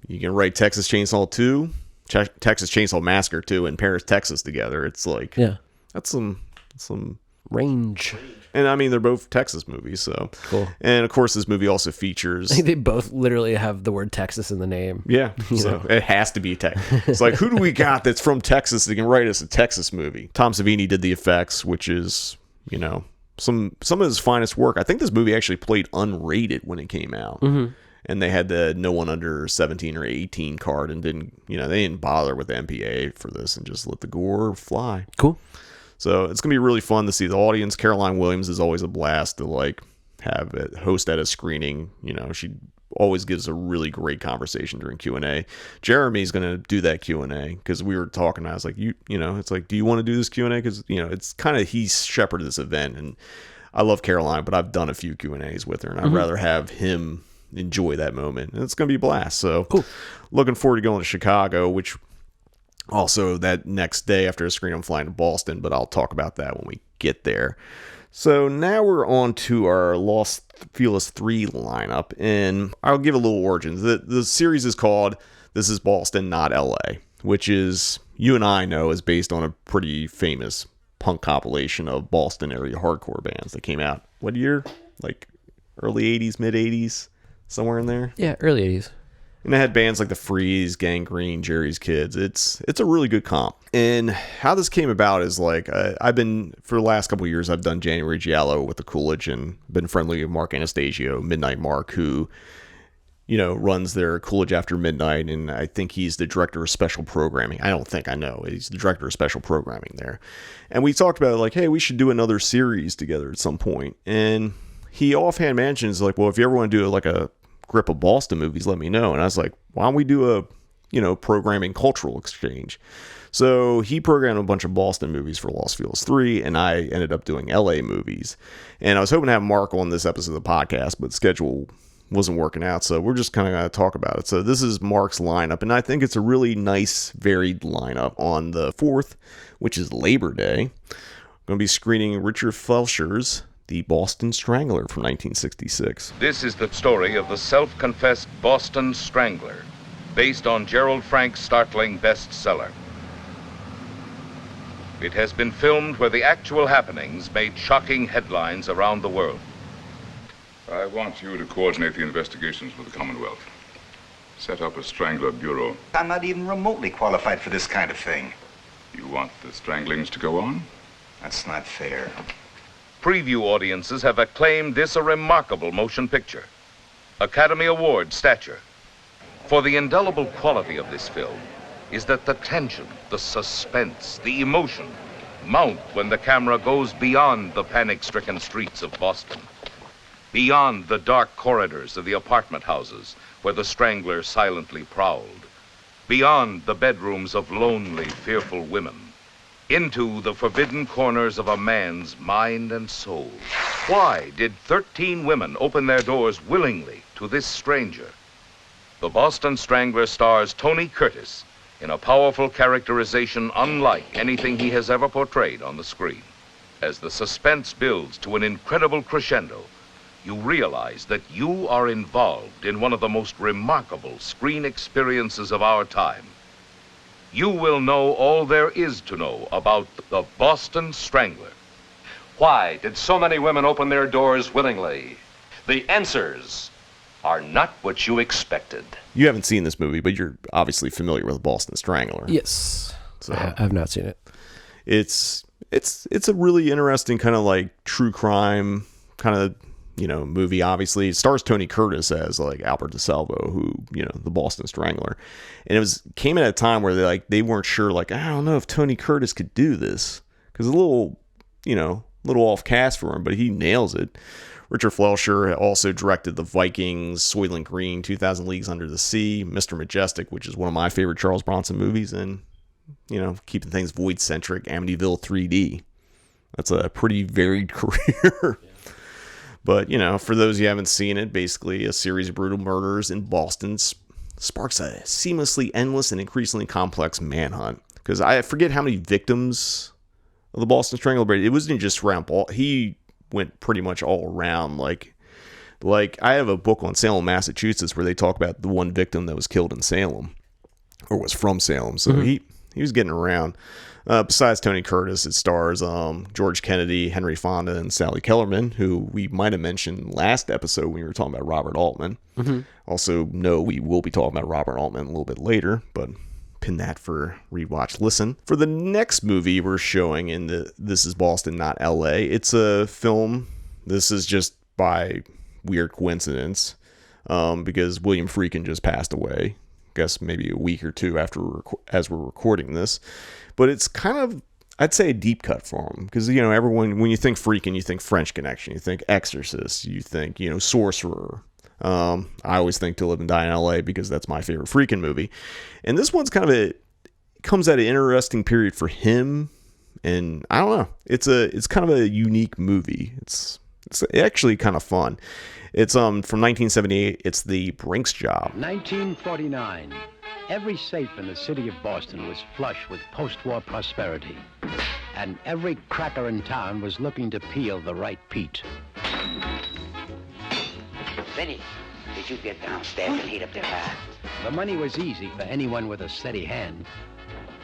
Speaker 8: you can write Texas Chainsaw 2, Texas Chainsaw Massacre 2, and Paris, Texas together, it's like that's some
Speaker 9: range.
Speaker 8: And I mean, they're both Texas movies, so
Speaker 9: cool.
Speaker 8: And of course, this movie also features.
Speaker 9: I think they both literally have the word Texas in the name.
Speaker 8: Yeah, so it has to be Texas. It's like, who do we got that's from Texas that can write us a Texas movie? Tom Savini did the effects, which is, you know, some of his finest work. I think this movie actually played unrated when it came out.
Speaker 9: Mm-hmm.
Speaker 8: And they had the no one under 17 or 18 card, and they didn't bother with the MPA for this and just let the gore fly.
Speaker 9: Cool.
Speaker 8: So it's going to be really fun to see the audience. Caroline Williams is always a blast to like have it host at a screening. You know, she always gives a really great conversation during Q&A. Jeremy's going to do that Q&A because we were talking. I was like, you know, it's like, do you want to do this Q&A? Because, you know, it's kind of, he's shepherded this event, and I love Caroline, but I've done a few Q&As with her, and I'd rather have him enjoy that moment. And it's going to be a blast. So
Speaker 9: cool.
Speaker 8: Looking forward to going to Chicago, which also that next day after the screen, I'm flying to Boston, but I'll talk about that when we get there. So now we're on to our Los Feliz 3 lineup, and I'll give a little origins. The series is called This is Boston, Not LA, which is, you and I know, is based on a pretty famous punk compilation of Boston area hardcore bands that came out, what year? Like early 80s, mid 80s, somewhere in there?
Speaker 9: Yeah, early 80s.
Speaker 8: And it had bands like The Freeze, Gangrene, Jerry's Kids. It's a really good comp. And how this came about is like, I've been, for the last couple of years, I've done January Giallo with the Coolidge and been friendly with Mark Anastasio, Midnite Mark, who, you know, runs their Coolidge After Midnight. And I think he's the director of special programming. I know. He's the director of special programming there. And we talked about like, hey, we should do another series together at some point. And he offhand mentions like, well, if you ever want to do like a grip of Boston movies, let me know. And I was like, why don't we do a, you know, programming cultural exchange? So he programmed a bunch of Boston movies for Los Feliz 3, and I ended up doing LA movies. And I was hoping to have Mark on this episode of the podcast, but schedule wasn't working out, so we're just kind of going to talk about it. So this is Mark's lineup, and I think it's a really nice, varied lineup. On the 4th, which is Labor Day, I'm going to be screening Richard Fleischer's The Boston Strangler from 1966.
Speaker 16: This is the story of the self-confessed Boston Strangler, based on Gerald Frank's startling bestseller. It has been filmed where the actual happenings made shocking headlines around the world.
Speaker 17: I want you to coordinate the investigations with the Commonwealth. Set up a Strangler Bureau.
Speaker 18: I'm not even remotely qualified for this kind of thing.
Speaker 17: You want the stranglings to go on?
Speaker 18: That's not fair.
Speaker 16: Preview audiences have acclaimed this a remarkable motion picture. Academy Award stature. For the indelible quality of this film is that the tension, the suspense, the emotion mount when the camera goes beyond the panic-stricken streets of Boston, beyond the dark corridors of the apartment houses where the Strangler silently prowled, beyond the bedrooms of lonely, fearful women, into the forbidden corners of a man's mind and soul. Why did 13 women open their doors willingly to this stranger? The Boston Strangler stars Tony Curtis in a powerful characterization unlike anything he has ever portrayed on the screen. As the suspense builds to an incredible crescendo, you realize that you are involved in one of the most remarkable screen experiences of our time. You will know all there is to know about the Boston Strangler.
Speaker 19: Why did so many women open their doors willingly? The answers are not what you expected.
Speaker 8: You haven't seen this movie, but you're obviously familiar with Boston Strangler.
Speaker 9: Yes.
Speaker 8: So
Speaker 9: I have not seen it.
Speaker 8: It's a really interesting kind of like true crime kind of, you know, movie. Obviously it stars Tony Curtis as like Albert DeSalvo, who, you know, the Boston Strangler. And it came at a time where they weren't sure, like, I don't know if Tony Curtis could do this, because a little off cast for him, but he nails it. Richard Fleischer also directed The Vikings, Soylent Green, 2000 Leagues Under the Sea, Mr. Majestic, which is one of my favorite Charles Bronson movies, and, keeping things void-centric, Amityville 3D. That's a pretty varied career. But, for those who haven't seen it, basically a series of brutal murders in Boston sparks a seamlessly endless and increasingly complex manhunt. Because I forget how many victims of the Boston Strangler, it wasn't just around he went pretty much all around. Like I have a book on Salem, Massachusetts, where they talk about the one victim that was killed in Salem, or was from Salem. So he was getting around. Besides Tony Curtis, it stars George Kennedy, Henry Fonda, and Sally Kellerman, who we might have mentioned last episode when we were talking about Robert Altman. Also, we will be talking about Robert Altman a little bit later, but pin that for rewatch listen. For the next movie we're showing in the This Is Boston, Not L.A., it's a film. This is just by weird coincidence, because William Friedkin just passed away. I guess maybe a week or two as we're recording this. But it's kind of, I'd say, a deep cut for him. Because, everyone, when you think Friedkin, you think French Connection, you think Exorcist, you think, Sorcerer. I always think To Live and Die in L.A. because that's my favorite Friedkin movie. And this one's comes at an interesting period for him. And I don't know. It's kind of a unique movie. It's actually kind of fun. It's from 1978. It's The Brinks Job.
Speaker 20: 1949. Every safe in the city of Boston was flush with post-war prosperity. And every cracker in town was looking to peel the right peat.
Speaker 21: Vinny, did you get downstairs and heat up the car?
Speaker 20: The money was easy for anyone with a steady hand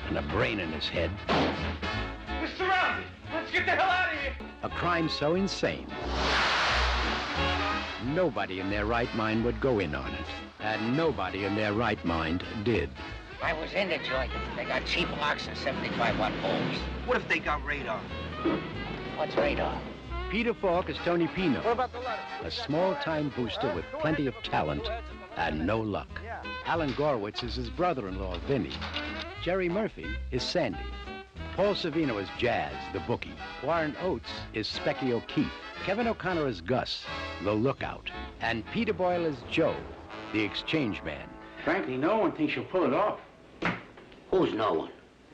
Speaker 20: and a brain in his head.
Speaker 2: We're surrounded. Let's get the hell out of here.
Speaker 20: A crime so insane, nobody in their right mind would go in on it. And nobody in their right mind did.
Speaker 21: I was in the joint. They got cheap locks and 75-watt bulbs.
Speaker 2: What if they got radar?
Speaker 21: What's radar?
Speaker 20: Peter Falk is Tony Pino,
Speaker 2: What about the letter?
Speaker 20: a small-time booster with plenty of talent and no luck. Alan Gorwitz is his brother-in-law, Vinny. Jerry Murphy is Sandy. Paul Savino is Jazz, the bookie. Warren Oates is Specky O'Keefe. Kevin O'Connor is Gus, the lookout. And Peter Boyle is Joe, the exchange man.
Speaker 2: Frankly, no one thinks you'll pull it off.
Speaker 21: Who's no one?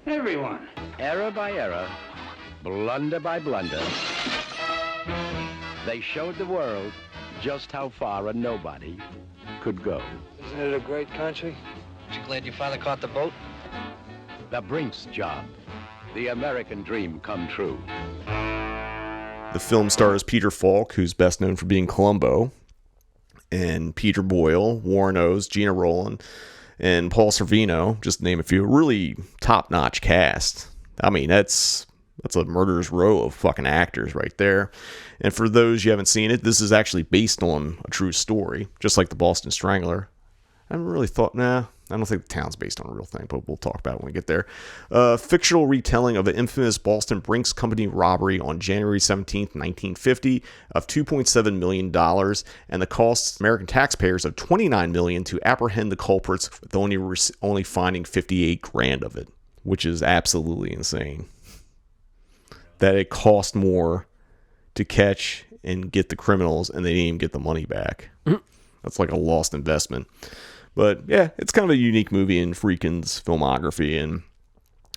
Speaker 2: Everyone.
Speaker 20: Error by error, blunder by blunder, they showed the world just how far a nobody could go.
Speaker 2: Isn't it a great country?
Speaker 21: You glad your father caught the boat?
Speaker 20: The Brinks Job, the American dream come true.
Speaker 8: The film stars Peter Falk, who's best known for being Columbo, and Peter Boyle, Warren Oates, Gina Rowland, and Paul Sorvino, just to name a few. Really top-notch cast. I mean, that's a murderer's row of fucking actors right there. And for those you haven't seen it, this is actually based on a true story, just like the Boston Strangler. I haven't really thought, I don't think the town's based on a real thing, but we'll talk about it when we get there. Fictional retelling of an infamous Boston Brinks Company robbery on January 17th, 1950 of $2.7 million, and the cost American taxpayers of $29 million to apprehend the culprits, with only finding $58,000 of it, which is absolutely insane. That it cost more to catch and get the criminals, and they didn't even get the money back. That's like a lost investment. But yeah, it's kind of a unique movie in Friedkin's filmography, and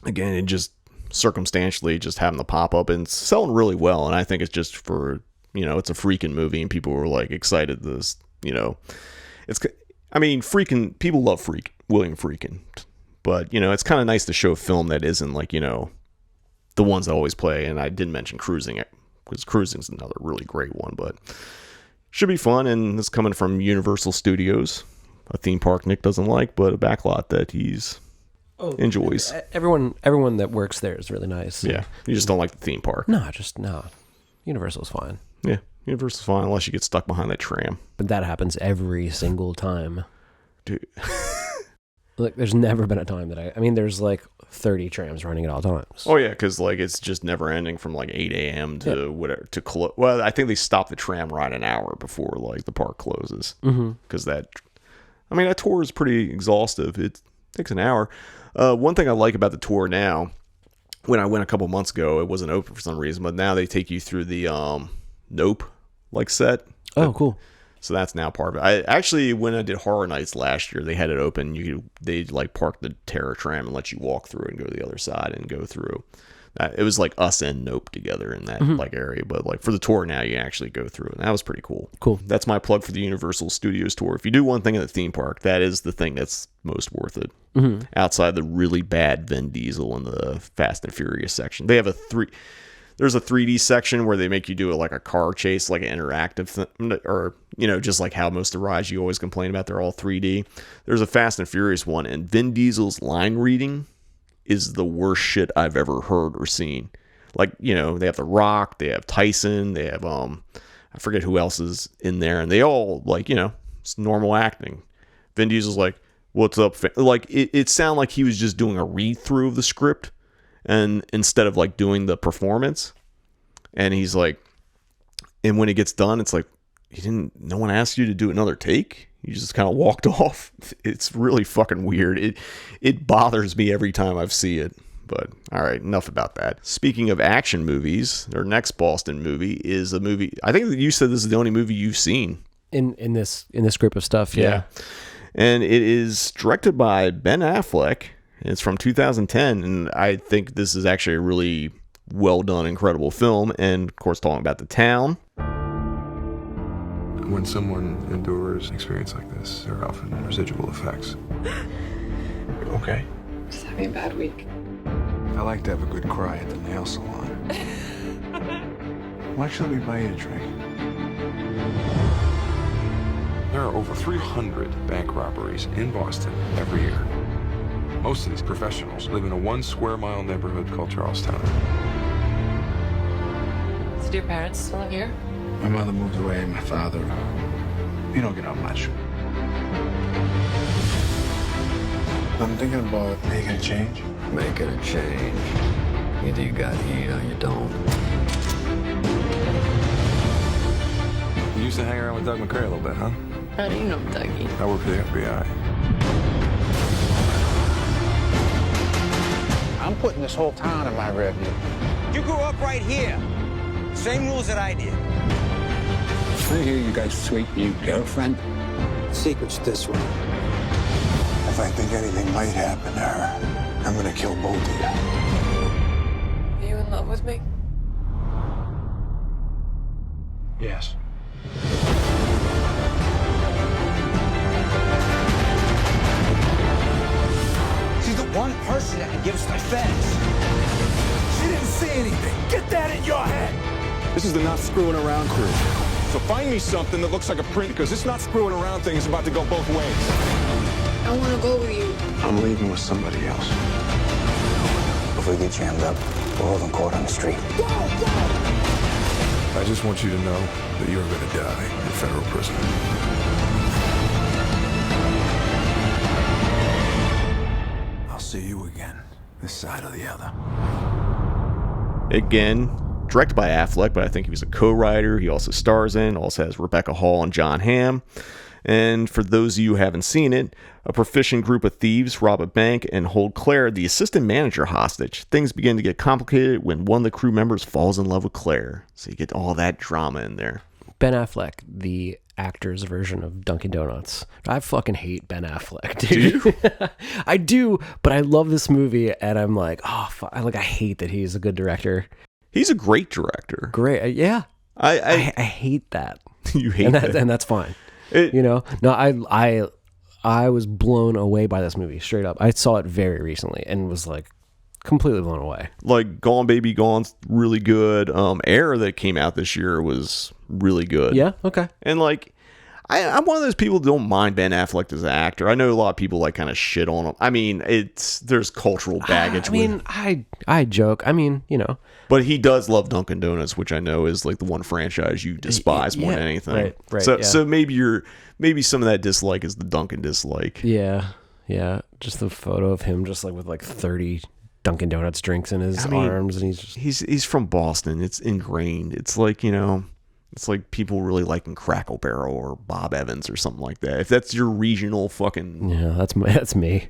Speaker 8: again, it just circumstantially just having the pop up and selling really well. And I think it's just for, it's a Friedkin movie, and people were like excited. Friedkin, people love William Friedkin, but it's kind of nice to show a film that isn't like the ones that always play. And I did mention Cruising, because Cruising's another really great one, but should be fun. And it's coming from Universal Studios, a theme park Nick doesn't like, but a backlot that he's enjoys.
Speaker 9: Everyone that works there is really nice.
Speaker 8: Yeah, you just don't like the theme park.
Speaker 9: No. Universal's fine.
Speaker 8: Yeah, Universal's fine unless you get stuck behind that tram.
Speaker 9: But that happens every single time.
Speaker 8: Dude.
Speaker 9: Look, there's never been a time that there's like 30 trams running at all times.
Speaker 8: Oh yeah, because it's just never ending from like 8 a.m. to whatever to close. Well, I think they stop the tram ride an hour before the park closes, because that tour is pretty exhaustive. It takes an hour. One thing I like about the tour now, when I went a couple months ago, it wasn't open for some reason, but now they take you through the Nope like set.
Speaker 9: Oh, cool.
Speaker 8: So that's now part of it. I actually, when I did Horror Nights last year, they had it open. They'd like park the Terror Tram and let you walk through and go to the other side and go through. It was like us and Nope together in that like area, but like for the tour now, you actually go through, and that was pretty cool.
Speaker 9: Cool.
Speaker 8: That's my plug for the Universal Studios tour. If you do one thing at the theme park, that is the thing that's most worth it. Outside the really bad Vin Diesel in the Fast and Furious section, they have there's a 3D section where they make you do like a car chase, like an interactive thing, or, you know, just like how most of the rides you always complain about, they're all 3D. There's a Fast and Furious one, and Vin Diesel's line reading is the worst shit I've ever heard or seen. Like, you know, they have The Rock, they have Tyson, they have, I forget who else is in there, and they all, like, you know, it's normal acting. Vin Diesel's like, what's up? Like, it sounded like he was just doing a read-through of the script, and instead of like doing the performance. And he's like, and when it gets done, it's like, no one asked you to do another take? You just kind of walked off. It's really fucking weird. It bothers me every time I see it. But all right, enough about that. Speaking of action movies, their next Boston movie is a movie. I think that you said this is the only movie you've seen
Speaker 9: in this group of stuff. Yeah.
Speaker 8: And it is directed by Ben Affleck. It's from 2010, and I think this is actually a really well done, incredible film. And of course, talking about the town.
Speaker 3: When someone endures an experience like this, there are often residual effects. Okay.
Speaker 22: Just having a bad week.
Speaker 3: I like to have a good cry at the nail salon. Why should we buy you a drink? There are over 300 bank robberies in Boston every year. Most of these professionals live in a 1 square mile neighborhood called Charlestown.
Speaker 22: So do your parents still live here?
Speaker 3: My mother moved away, my father, you don't get out much. I'm thinking about making a change.
Speaker 23: Making a change. Either you got heat or you don't.
Speaker 3: You used to hang around with Doug McCray a little bit, huh?
Speaker 22: How do you know Dougie?
Speaker 3: I work for the FBI.
Speaker 2: I'm putting this whole town in my rearview.
Speaker 24: You grew up right here. Same rules that I did.
Speaker 2: I hear you got a sweet new girlfriend.
Speaker 24: Secret's this one.
Speaker 3: If I think anything might happen to her, I'm gonna kill both of you.
Speaker 22: Are you in love with me?
Speaker 3: Yes.
Speaker 24: She's the one person that can give us the feds.
Speaker 2: She didn't see anything. Get that in your head.
Speaker 3: This is the not screwing around crew. So find me something that looks like a print, because this not screwing around thing is about to go both ways.
Speaker 22: I want to go with you.
Speaker 3: I'm leaving with somebody else.
Speaker 2: If we get jammed up, we're holding court on the street. Go, go!
Speaker 3: I just want you to know that you're gonna die in federal prison. I'll see you again, this side or the other.
Speaker 8: Again, directed by Affleck, but I think he was a co-writer. He also stars in, also has Rebecca Hall and John Hamm. And for those of you who haven't seen it, a proficient group of thieves rob a bank and hold Claire, the assistant manager, hostage. Things begin to get complicated when one of the crew members falls in love with Claire. So you get all that drama in there.
Speaker 9: Ben Affleck, the actor's version of Dunkin Donuts. I fucking hate Ben Affleck, dude.
Speaker 8: Do you?
Speaker 9: I do, but I love this movie, and I'm like, oh, fuck. I hate that he's a good director.
Speaker 8: He's a great director.
Speaker 9: Great, yeah. I hate that.
Speaker 8: You hate that,
Speaker 9: and that's fine. No, I was blown away by this movie, straight up. I saw it very recently and was like completely blown away.
Speaker 8: Like Gone Baby Gone's really good. Air that came out this year was really good.
Speaker 9: Yeah, okay.
Speaker 8: And like, I'm one of those people who don't mind Ben Affleck as an actor. I know a lot of people like kind of shit on him. I mean, there's cultural baggage.
Speaker 9: I joke. I mean,
Speaker 8: But he does love Dunkin Donuts, which I know is like the one franchise you despise more than anything.
Speaker 9: Right.
Speaker 8: So maybe some of that dislike is the Dunkin dislike.
Speaker 9: Yeah. Just the photo of him just like with like 30 Dunkin Donuts drinks in his arms, and
Speaker 8: he's from Boston. It's ingrained. It's like, it's like people really liking Crackle Barrel or Bob Evans or something like that. If that's your regional fucking...
Speaker 9: Yeah, that's me.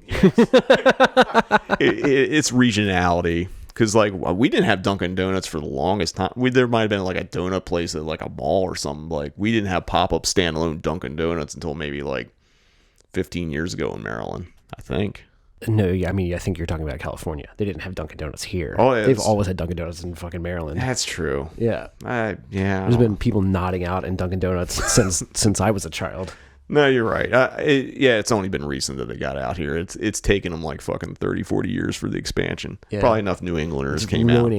Speaker 8: It's regionality. because like we didn't have Dunkin Donuts for the longest time. There might have been like a donut place at like a mall or something. Like we didn't have pop-up standalone Dunkin Donuts until maybe like 15 years ago in Maryland, I think.
Speaker 9: No, I mean, I think you're talking about California. They didn't have Dunkin Donuts here.
Speaker 8: Oh, yeah,
Speaker 9: they've always had Dunkin Donuts in fucking Maryland.
Speaker 8: That's true.
Speaker 9: Yeah.
Speaker 8: Yeah.
Speaker 9: There's been people nodding out in Dunkin Donuts since I was a child.
Speaker 8: No, you're right. It's only been recent that they got out here. It's taken them like fucking 30, 40 years for the expansion. Yeah. Probably enough New Englanders came out.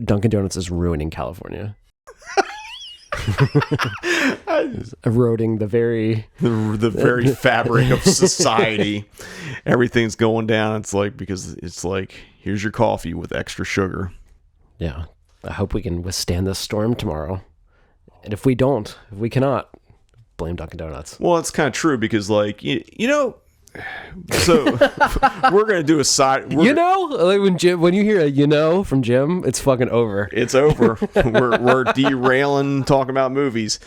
Speaker 9: Dunkin Donuts is ruining California. Eroding the very
Speaker 8: fabric of society. Everything's going down. It's like, because it's like, here's your coffee with extra sugar.
Speaker 9: Yeah. I hope we can withstand this storm tomorrow. And if we cannot, blame Dunkin Donuts.
Speaker 8: Well, it's kind of true because, like, you know, so we're gonna do a side.
Speaker 9: Like when you hear a from Jim, it's fucking over.
Speaker 8: It's over. we're derailing talking about movies.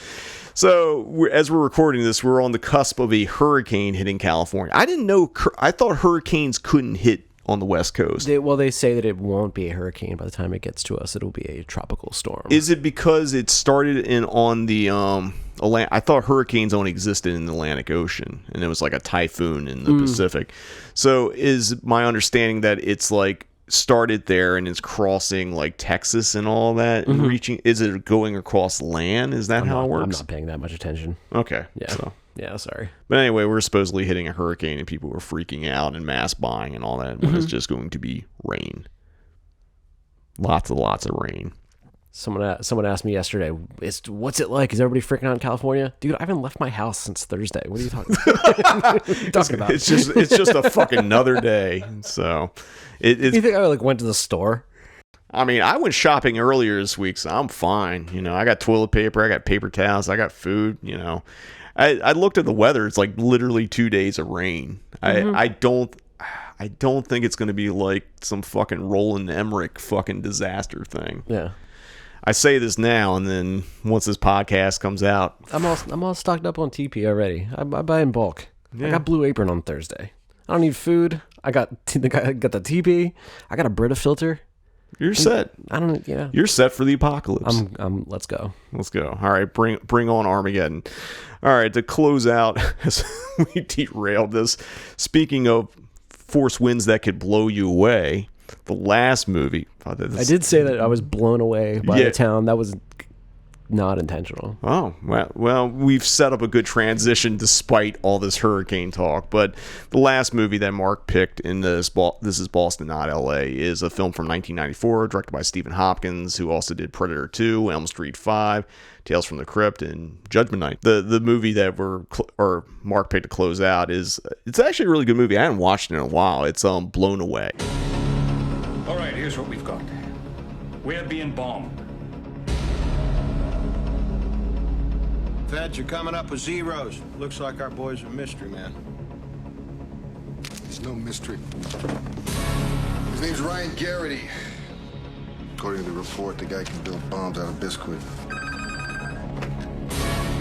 Speaker 8: So as we're recording this, we're on the cusp of a hurricane hitting California. I didn't know. I thought hurricanes couldn't hit on the West Coast.
Speaker 9: They say that it won't be a hurricane by the time it gets to us. It'll be a tropical storm.
Speaker 8: Is it because it started on the I thought hurricanes only existed in the Atlantic Ocean, and it was like a typhoon in the Pacific. So is my understanding that it's like started there and it's crossing like Texas and all that and reaching? Is it going across land? Is that how it works?
Speaker 9: I'm not paying that much attention.
Speaker 8: Okay.
Speaker 9: Yeah.
Speaker 8: So.
Speaker 9: Yeah, sorry.
Speaker 8: But anyway, we're supposedly hitting a hurricane and people were freaking out and mass buying and all that when it's just going to be rain. Lots of rain.
Speaker 9: Someone asked me yesterday, what's it like? Is everybody freaking out in California? Dude, I haven't left my house since Thursday. What are you talking about?
Speaker 8: It's just a fucking another day. So
Speaker 9: you think I went to the store?
Speaker 8: I mean, I went shopping earlier this week, so I'm fine. You know, I got toilet paper, I got paper towels, I got food, you know. I looked at the weather. It's like literally 2 days of rain. I don't think it's going to be like some fucking Roland Emmerich fucking disaster thing.
Speaker 9: Yeah.
Speaker 8: I say this now, and then once this podcast comes out,
Speaker 9: I'm all stocked up on TP already. I buy in bulk. Yeah. I got Blue Apron on Thursday. I don't need food. I got the TP. I got a Brita filter.
Speaker 8: You're set. You're set for the apocalypse.
Speaker 9: Let's go.
Speaker 8: Let's go. All right, bring on Armageddon. All right, to close out, as we derailed this, speaking of force winds that could blow you away, the last movie.
Speaker 9: I did say that I was blown away by the town. That was not intentional.
Speaker 8: Oh, well, we've set up a good transition despite all this hurricane talk. But the last movie that Mark picked in This Is Boston, Not L.A. is a film from 1994, directed by Stephen Hopkins, who also did Predator 2, Elm Street 5, Tales from the Crypt, and Judgment Night. The movie that Mark picked to close out it's actually a really good movie. I haven't watched it in a while. It's Blown Away.
Speaker 1: All right, here's what we've got. We're being bombed.
Speaker 5: Feds are coming up with zeros. Looks like our boy's a mystery man.
Speaker 6: There's no mystery. His name's Ryan Garrity. According to the report, the guy can build bombs out of biscuit.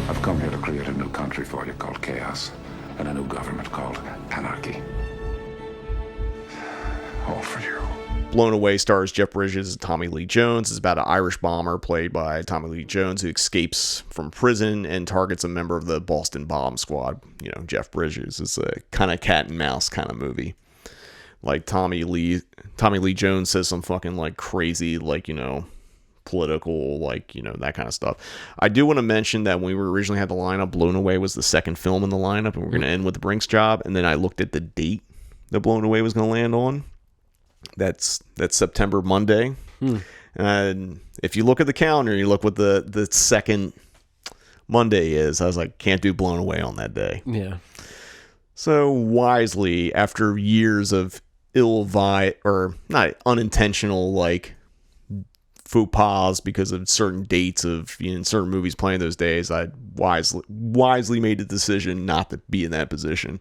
Speaker 17: I've come here to create a new country for you called chaos, and a new government called anarchy. All for you.
Speaker 8: Blown Away stars Jeff Bridges as Tommy Lee Jones. It's about an Irish bomber played by Tommy Lee Jones who escapes from prison and targets a member of the Boston bomb squad. You know, Jeff Bridges. It's a kind of cat and mouse kind of movie. Like Tommy Lee Jones says some fucking like crazy, like, you know, political, like, you know, that kind of stuff. I do want to mention that when we originally had the lineup, Blown Away was the second film in the lineup, and we're going to end with The Brinks Job. And then I looked at the date that Blown Away was going to land on. That's September Monday. And if you look at the calendar, you look what the second Monday is. I was like, can't do Blown Away on that day.
Speaker 9: Yeah.
Speaker 8: So wisely, after years of or not unintentional, like faux pas because of certain dates of, you know, certain movies playing those days, I wisely made the decision not to be in that position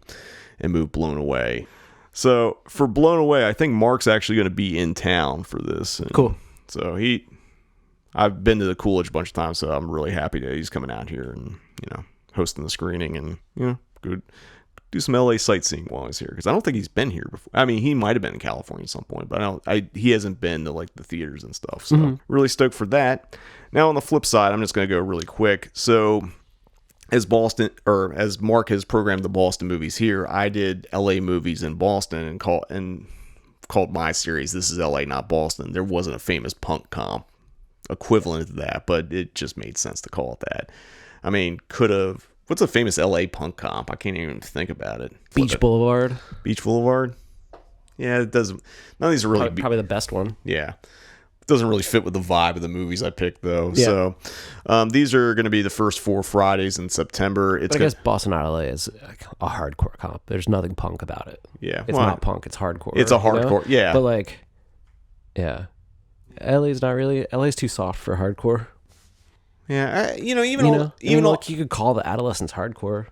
Speaker 8: and move Blown Away. So for Blown Away, I think Mark's actually going to be in town for this. And
Speaker 9: cool.
Speaker 8: So I've been to the Coolidge a bunch of times, so I'm really happy that he's coming out here and, you know, hosting the screening and, you know, do some LA sightseeing while he's here, because I don't think he's been here before. I mean, he might have been in California at some point, but he hasn't been to like the theaters and stuff. So really stoked for that. Now on the flip side, I'm just going to go really quick. So as Mark has programmed the Boston movies here, I did LA movies in Boston and called my series This Is LA Not Boston. There wasn't a famous punk comp equivalent to that, but it just made sense to call it that. I mean, what's a famous LA punk comp? I can't even think about it.
Speaker 9: Beach Boulevard.
Speaker 8: Beach Boulevard? Yeah, it doesn't. None of these are really
Speaker 9: probably the best one.
Speaker 8: Yeah. It doesn't really fit with the vibe of the movies I picked, though.
Speaker 9: Yeah.
Speaker 8: So these are going to be the first 4 Fridays in September.
Speaker 9: But I guess Boston Not LA is a hardcore comp. There's nothing punk about it.
Speaker 8: Yeah.
Speaker 9: It's not punk. It's hardcore.
Speaker 8: It's a hardcore. Yeah.
Speaker 9: But like, yeah. LA's not really. LA's too soft for hardcore.
Speaker 8: Yeah,
Speaker 9: even like you could call the Adolescents hardcore.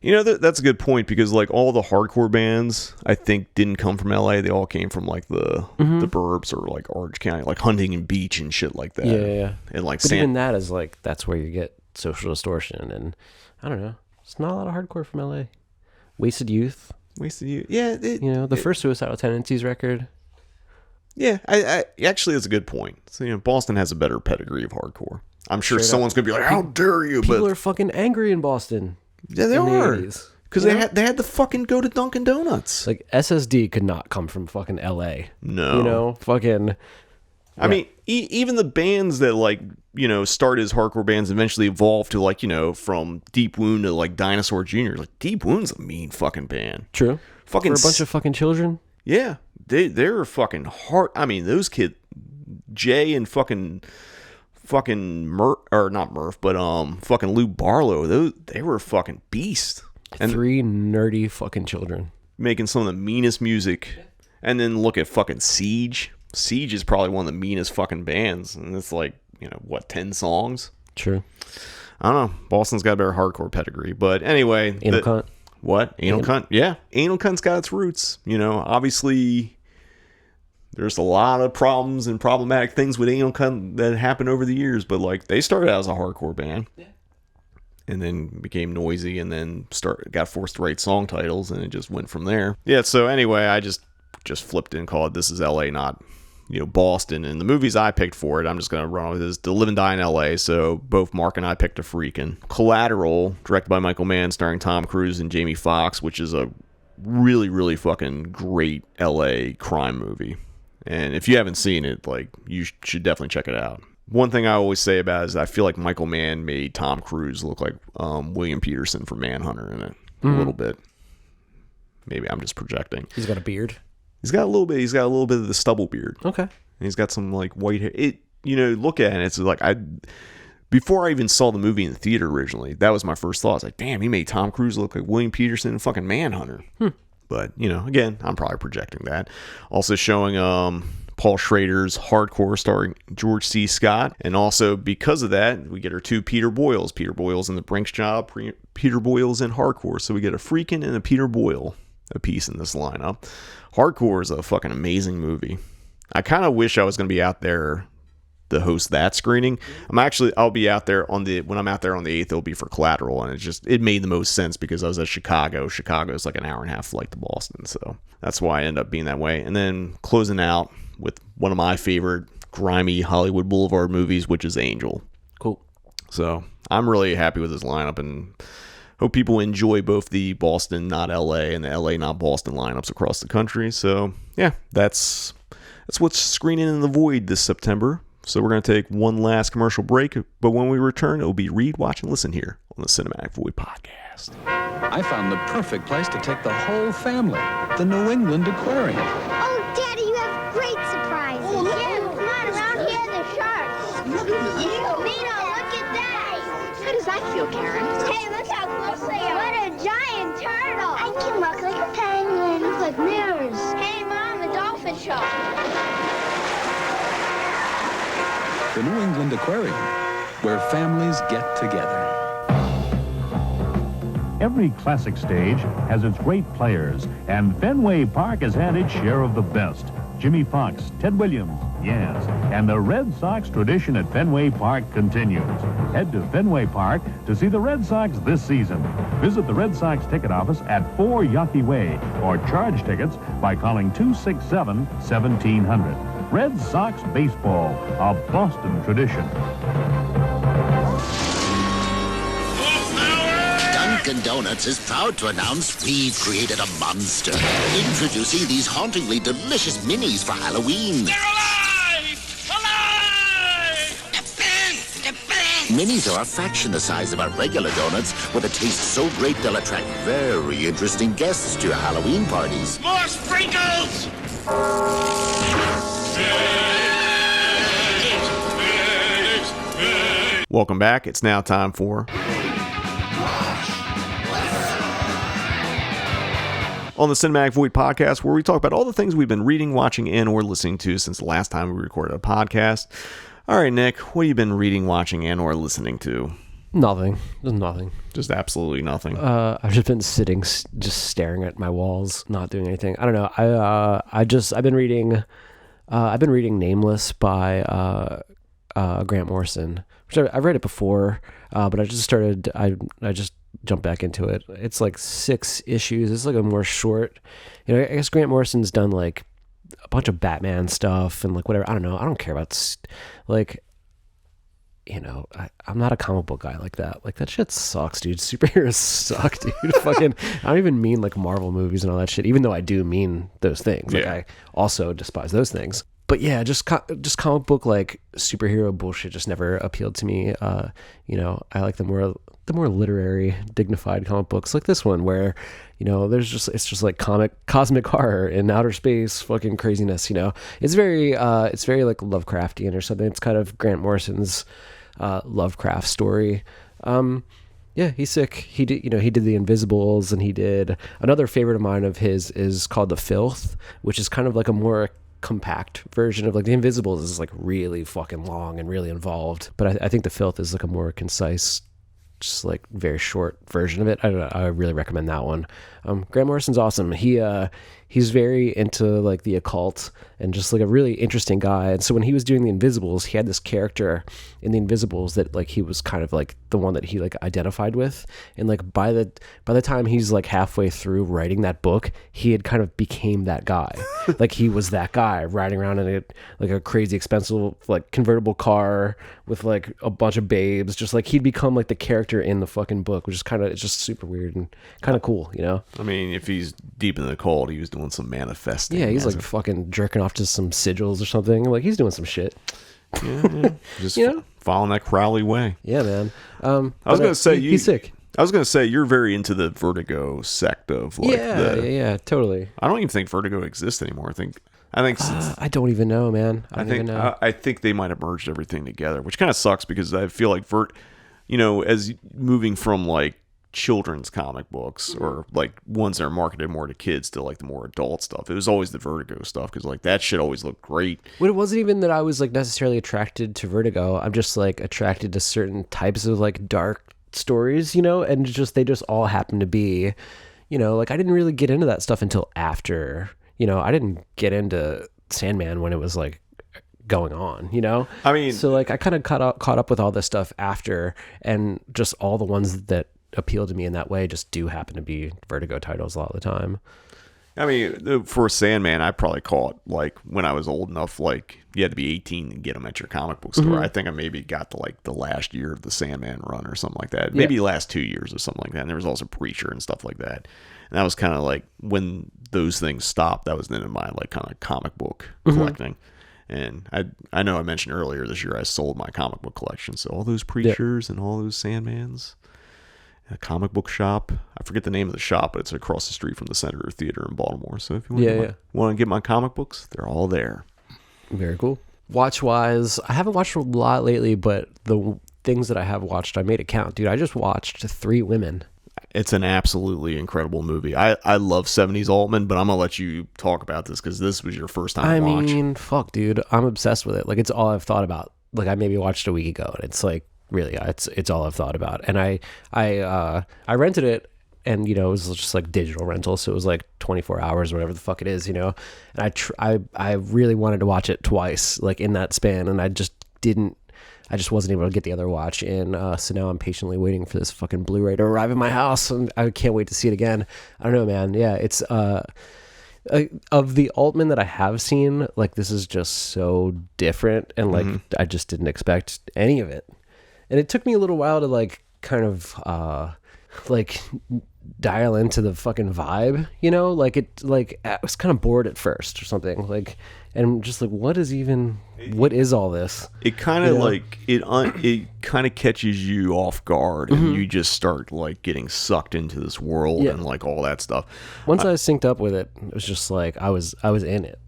Speaker 8: That's a good point, because like all the hardcore bands I think didn't come from LA. They all came from like the burbs or like Orange County, like Huntington Beach and shit like that.
Speaker 9: Yeah.
Speaker 8: And like,
Speaker 9: but even that is like, that's where you get Social Distortion, and I don't know. It's not a lot of hardcore from LA. Wasted Youth.
Speaker 8: Yeah.
Speaker 9: The first Suicidal Tendencies record.
Speaker 8: Yeah, I actually, that's a good point. So Boston has a better pedigree of hardcore. I'm sure someone's gonna be like, "How dare you?"
Speaker 9: People are fucking angry in Boston.
Speaker 8: Yeah, they are, because they had to fucking go to Dunkin Donuts.
Speaker 9: Like SSD could not come from fucking LA.
Speaker 8: No,
Speaker 9: fucking.
Speaker 8: I mean, even the bands that like start as hardcore bands eventually evolve to like from Deep Wound to like Dinosaur Jr. Like Deep Wound's a mean fucking band.
Speaker 9: True.
Speaker 8: Fucking
Speaker 9: for a bunch of fucking children.
Speaker 8: Yeah, they're fucking hard. I mean, those kids, Jay and fucking Murph, or not Murph, but fucking Lou Barlow, they were fucking beasts.
Speaker 9: And 3 nerdy fucking children
Speaker 8: making some of the meanest music. And then look at fucking Siege. Siege is probably one of the meanest fucking bands, and it's like 10 songs.
Speaker 9: True.
Speaker 8: I don't know. Boston's got a better hardcore pedigree, but anyway.
Speaker 9: Anal Cunt.
Speaker 8: What? Anal Cunt? Yeah, Anal Cunt's got its roots. Obviously. There's a lot of problems and problematic things with Anal Cunt that happened over the years, but like they started out as a hardcore band, and then became noisy, and then got forced to write song titles, and it just went from there. Yeah. So anyway, I just flipped and called This Is LA Not Boston, and the movies I picked for it, I'm just gonna run with is To Live and Die in LA. So both Mark and I picked a freaking Collateral, directed by Michael Mann, starring Tom Cruise and Jamie Foxx, which is a really, really fucking great LA crime movie. And if you haven't seen it, like, you should definitely check it out. One thing I always say about it is I feel like Michael Mann made Tom Cruise look like William Peterson from Manhunter in it a little bit. Maybe I'm just projecting.
Speaker 9: He's got a beard.
Speaker 8: He's got a little bit. He's got a little bit of the stubble beard.
Speaker 9: Okay.
Speaker 8: And he's got some like white hair. Look at it. It's like before I even saw the movie in the theater originally, that was my first thought. I was like, damn, he made Tom Cruise look like William Peterson in fucking Manhunter. But, again, I'm probably projecting that. Also showing Paul Schrader's Hardcore starring George C. Scott. And also because of that, we get our 2 Peter Boyles. Peter Boyle's in The Brinks Job, Peter Boyle's in Hardcore. So we get a Freakin' and a Peter Boyle a piece in this lineup. Hardcore is a fucking amazing movie. I kind of wish I was going to be out there to host that screening. I'll be out there when I'm out there on the 8th, it'll be for Collateral, and it made the most sense because I was at Chicago. Chicago is like an hour and a half flight to Boston, so that's why I end up being that way. And then closing out with one of my favorite grimy Hollywood Boulevard movies, which is Angel.
Speaker 9: Cool.
Speaker 8: So I'm really happy with this lineup, and hope people enjoy both the Boston Not LA and the LA Not Boston lineups across the country. So yeah, that's what's screening in the void this September. So we're going to take one last commercial break, but when we return, it will be Read, Watch, and Listen here on the Cinematic Void Podcast.
Speaker 4: I found the perfect place to take the whole family, the New England Aquarium.
Speaker 10: Oh, Daddy, you have great surprises. Oh, yeah, come on, around here, there's sharks. Look at you. Nina, look at that. How does that feel, Karen? Hey, look how close they are. What a giant turtle. I can look like a penguin. Look like mirrors. Hey, Mom, a dolphin show.
Speaker 4: The New England Aquarium, where families get together.
Speaker 11: Every classic stage has its great players, and Fenway Park has had its share of the best.
Speaker 7: Jimmy Fox, Ted Williams, yes. And the Red Sox tradition at Fenway Park continues. Head to Fenway Park to see the Red Sox this season. Visit the Red Sox ticket office at 4 Yawkey Way or charge tickets by calling 267-1700. Red Sox baseball, a Boston tradition.
Speaker 11: Dunkin Donuts is proud to announce we've created a monster. Introducing these hauntingly delicious minis for Halloween.
Speaker 13: They're alive!
Speaker 11: Minis are a fraction the size of our regular donuts, with a taste so great they'll attract very interesting guests to your Halloween parties.
Speaker 13: More sprinkles!
Speaker 8: Welcome back. It's now time for on the Cinematic Void podcast, where we talk about all the things we've been reading, watching, and or listening to since the last time we recorded a podcast. All right, Nick, what have you been reading, watching, and or listening to?
Speaker 9: Nothing. Just nothing.
Speaker 8: Just absolutely nothing.
Speaker 9: I've just been sitting, just staring at my walls, not doing anything. I don't know. I've been reading Nameless by Grant Morrison, which I've read it before, but I just jumped back into it. It's like 6 issues. It's like a more short, I guess Grant Morrison's done like a bunch of Batman stuff and like whatever. I don't know. I don't care about I'm not a comic book guy like that. Like that shit sucks, dude. Superheroes suck, dude. Fucking, I don't even mean like Marvel movies and all that shit, even though I do mean those things. Like I also despise those things. But yeah, just comic book like superhero bullshit just never appealed to me. I like the more literary, dignified comic books like this one, where it's just like cosmic horror in outer space, fucking craziness. It's very like Lovecraftian or something. It's kind of Grant Morrison's Lovecraft story. Yeah, he's sick. He did The Invisibles, and he did another favorite of mine of his is called The Filth, which is kind of like a more compact version of like The Invisibles is like really fucking long and really involved, but I think The Filth is like a more concise, just like very short version of it. I don't know. I really recommend that one. Grant Morrison's awesome. He's very into like the occult and just like a really interesting guy. And so when he was doing The Invisibles, he had this character in The Invisibles that like he was kind of like the one that he like identified with. And like by the time he's like halfway through writing that book, he had kind of became that guy. Like he was that guy riding around in a crazy expensive like convertible car with like a bunch of babes. Just like he'd become like the character in the fucking book, which is it's just super weird and kind of cool, I mean, if he's deep in the cold, he was doing some manifesting. Yeah, he's like fucking jerking off to some sigils or something. Like he's doing some shit. Yeah. Just following that Crowley way. Yeah, man. I was gonna say he's sick. I was gonna say you're very into the Vertigo sect of like yeah, totally. I don't even think Vertigo exists anymore. I think I don't even know, man. I think they might have merged everything together, which kind of sucks because I feel like as moving from like children's comic books or like ones that are marketed more to kids to like the more adult stuff, it was always the Vertigo stuff because like that shit always looked great. But it wasn't even that I was like necessarily attracted to Vertigo. I'm just like attracted to certain types of like dark stories, and they just all happen to be, like I didn't really get into that stuff until after, I didn't get into Sandman when it was like going on, I mean, so like I kind of caught up with all this stuff after, and just all the ones that appeal to me in that way just do happen to be Vertigo titles a lot of the time. I mean, for Sandman, I probably caught like when I was old enough, like you had to be 18 and get them at your comic book store. Mm-hmm. I think I maybe got to like the last year of the Sandman run or something like that. Maybe last 2 years or something like that. And there was also Preacher and stuff like that. And that was kind of like when those things stopped, that was the end of my like kind of comic book collecting. And I know I mentioned earlier this year I sold my comic book collection. So all those Preachers and all those Sandmans. A comic book shop. I forget the name of the shop, but it's across the street from the Senator Theater in Baltimore. So if you want to get my comic books, they're all there. Very cool. Watch-wise, I haven't watched a lot lately, but the things that I have watched, I made it count. Dude, I just watched 3 Women. It's an absolutely incredible movie. I love 70s Altman, but I'm going to let you talk about this because this was your first time to watch. I mean, fuck, dude. I'm obsessed with it. Like, it's all I've thought about. Like, I maybe watched a week ago, and it's like, really, it's all I've thought about. And I rented it and it was just like digital rental, so it was like 24 hours or whatever the fuck it is, and I really wanted to watch it twice, like in that span, and I just wasn't able to get the other watch in, so now I'm patiently waiting for this fucking Blu-ray to arrive at my house, and I can't wait to see it again. I don't know, man. Yeah, it's of the Altman that I have seen, like, this is just so different, and like I just didn't expect any of it, and it took me a little while to like kind of like dial into the fucking vibe, like I was kind of bored at first or something, like, and just like, what is all this?
Speaker 8: It kind of like it kind of catches you off guard, and you just start like getting sucked into this world and like all that stuff.
Speaker 9: Once I synced up with it, it was just like I was in it.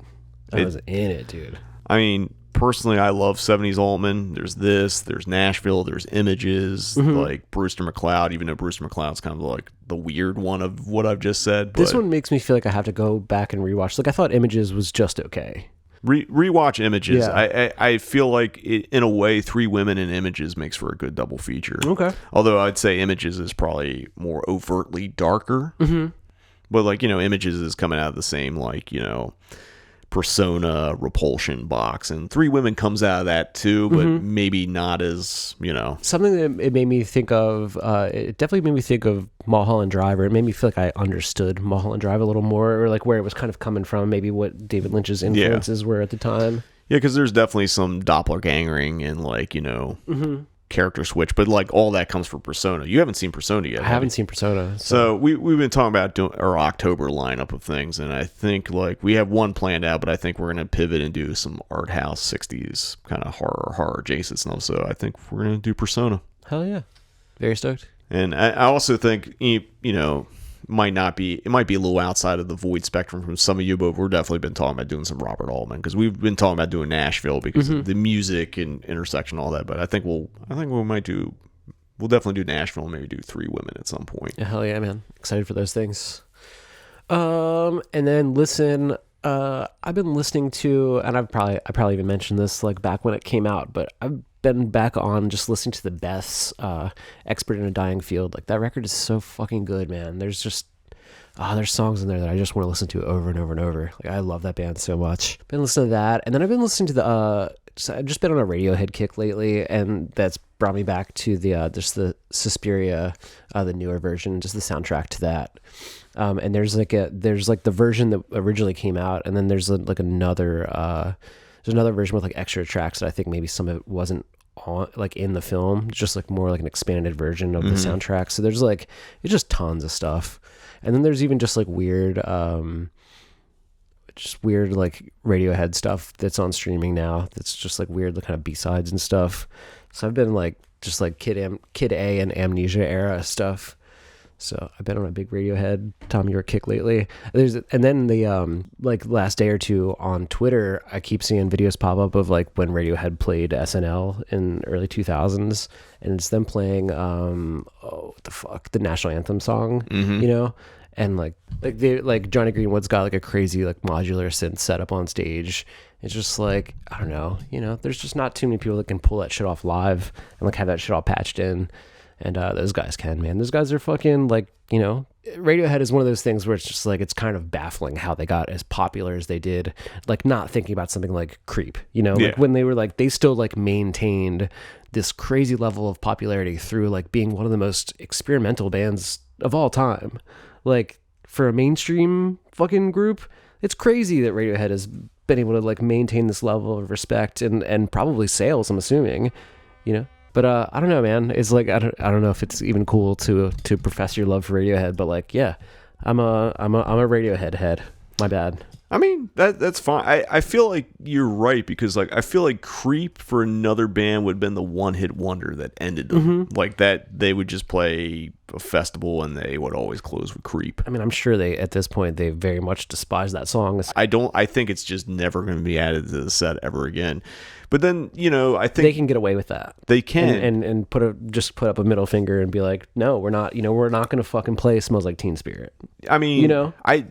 Speaker 9: I was in it, dude.
Speaker 8: I mean, personally, I love 70s Altman. There's Nashville, there's Images, like Brewster McCloud, even though Brewster McCloud's kind of like the weird one of what I've just said. But
Speaker 9: this one makes me feel like I have to go back and rewatch. Like, I thought Images was just okay.
Speaker 8: Rewatch Images.
Speaker 9: Yeah.
Speaker 8: I feel like in a way, Three Women in Images makes for a good double feature.
Speaker 9: Okay.
Speaker 8: Although I'd say Images is probably more overtly darker. But like, Images is coming out of the same, like, Persona Repulsion box, and Three Women comes out of that too, but maybe not as
Speaker 9: something that it made me think of. It definitely made me think of Mulholland Drive, or it made me feel like I understood Mulholland Drive a little more, or like where it was kind of coming from, maybe what David Lynch's influences were at the time.
Speaker 8: Yeah, because there's definitely some doppelgangering and like character switch, but like all that comes from Persona. You haven't seen Persona yet.
Speaker 9: I haven't seen Persona.
Speaker 8: So we've been talking about doing our October lineup of things, and I think like we have one planned out, but I think we're gonna pivot and do some art house 60s kind of horror adjacent stuff. So I think we're gonna do Persona.
Speaker 9: Hell yeah, very stoked.
Speaker 8: And I also think it might be a little outside of the void spectrum from some of you, but we're definitely been talking about doing some Robert Altman, because we've been talking about doing Nashville because of the music and intersection, all that. But I think we'll definitely do Nashville and maybe do Three Women at some point.
Speaker 9: Yeah, hell yeah, man. Excited for those things. And then listen, I've been listening to, and I probably even mentioned this like back when it came out, but I've been back on just listening to the Beths, Expert in a Dying Field. Like, that record is so fucking good, man. There's just there's songs in there that I just want to listen to over and over and over. Like, I love that band so much. Been listening to that, and then I've been listening to I've just been on a Radiohead kick lately, and that's brought me back to the just the Suspiria, the newer version, just the soundtrack to that. And there's like the version that originally came out, and then there's like another version with like extra tracks that I think maybe some of it wasn't on, like, in the film, just like more like an expanded version of the soundtrack. So there's like, it's just tons of stuff. And then there's even just like weird like Radiohead stuff that's on streaming now. That's just like weird, like kind of B-sides and stuff. So I've been like just like Kid A and Amnesia era stuff. So I've been on a big Radiohead Tom York kick lately. And then the like last day or two on Twitter, I keep seeing videos pop up of like when Radiohead played SNL in early 2000s, and it's them playing the national anthem song, and like Johnny Greenwood's got like a crazy like modular synth setup on stage. It's just like, I don't know, there's just not too many people that can pull that shit off live and like have that shit all patched in. And those guys can, man. Those guys are fucking like, Radiohead is one of those things where it's just like, it's kind of baffling how they got as popular as they did, like not thinking about something like Creep, like when they were like, they still like maintained this crazy level of popularity through like being one of the most experimental bands of all time. Like, for a mainstream fucking group, it's crazy that Radiohead has been able to like maintain this level of respect and probably sales, I'm assuming, But I don't know, man. It's like, I don't know if it's even cool to profess your love for Radiohead, but like, yeah, I'm a Radiohead head. My bad.
Speaker 8: I mean, that's fine. I feel like you're right, because like I feel like Creep for another band would have been the one-hit wonder that ended them. Like that, they would just play a festival and they would always close with Creep.
Speaker 9: I mean, I'm sure at this point they very much despise that song.
Speaker 8: I think it's just never going to be added to the set ever again. But then, I think
Speaker 9: they can get away with that.
Speaker 8: They can,
Speaker 9: and put up a middle finger and be like, no, we're not. We're not going to fucking play "Smells Like Teen Spirit."
Speaker 8: I mean,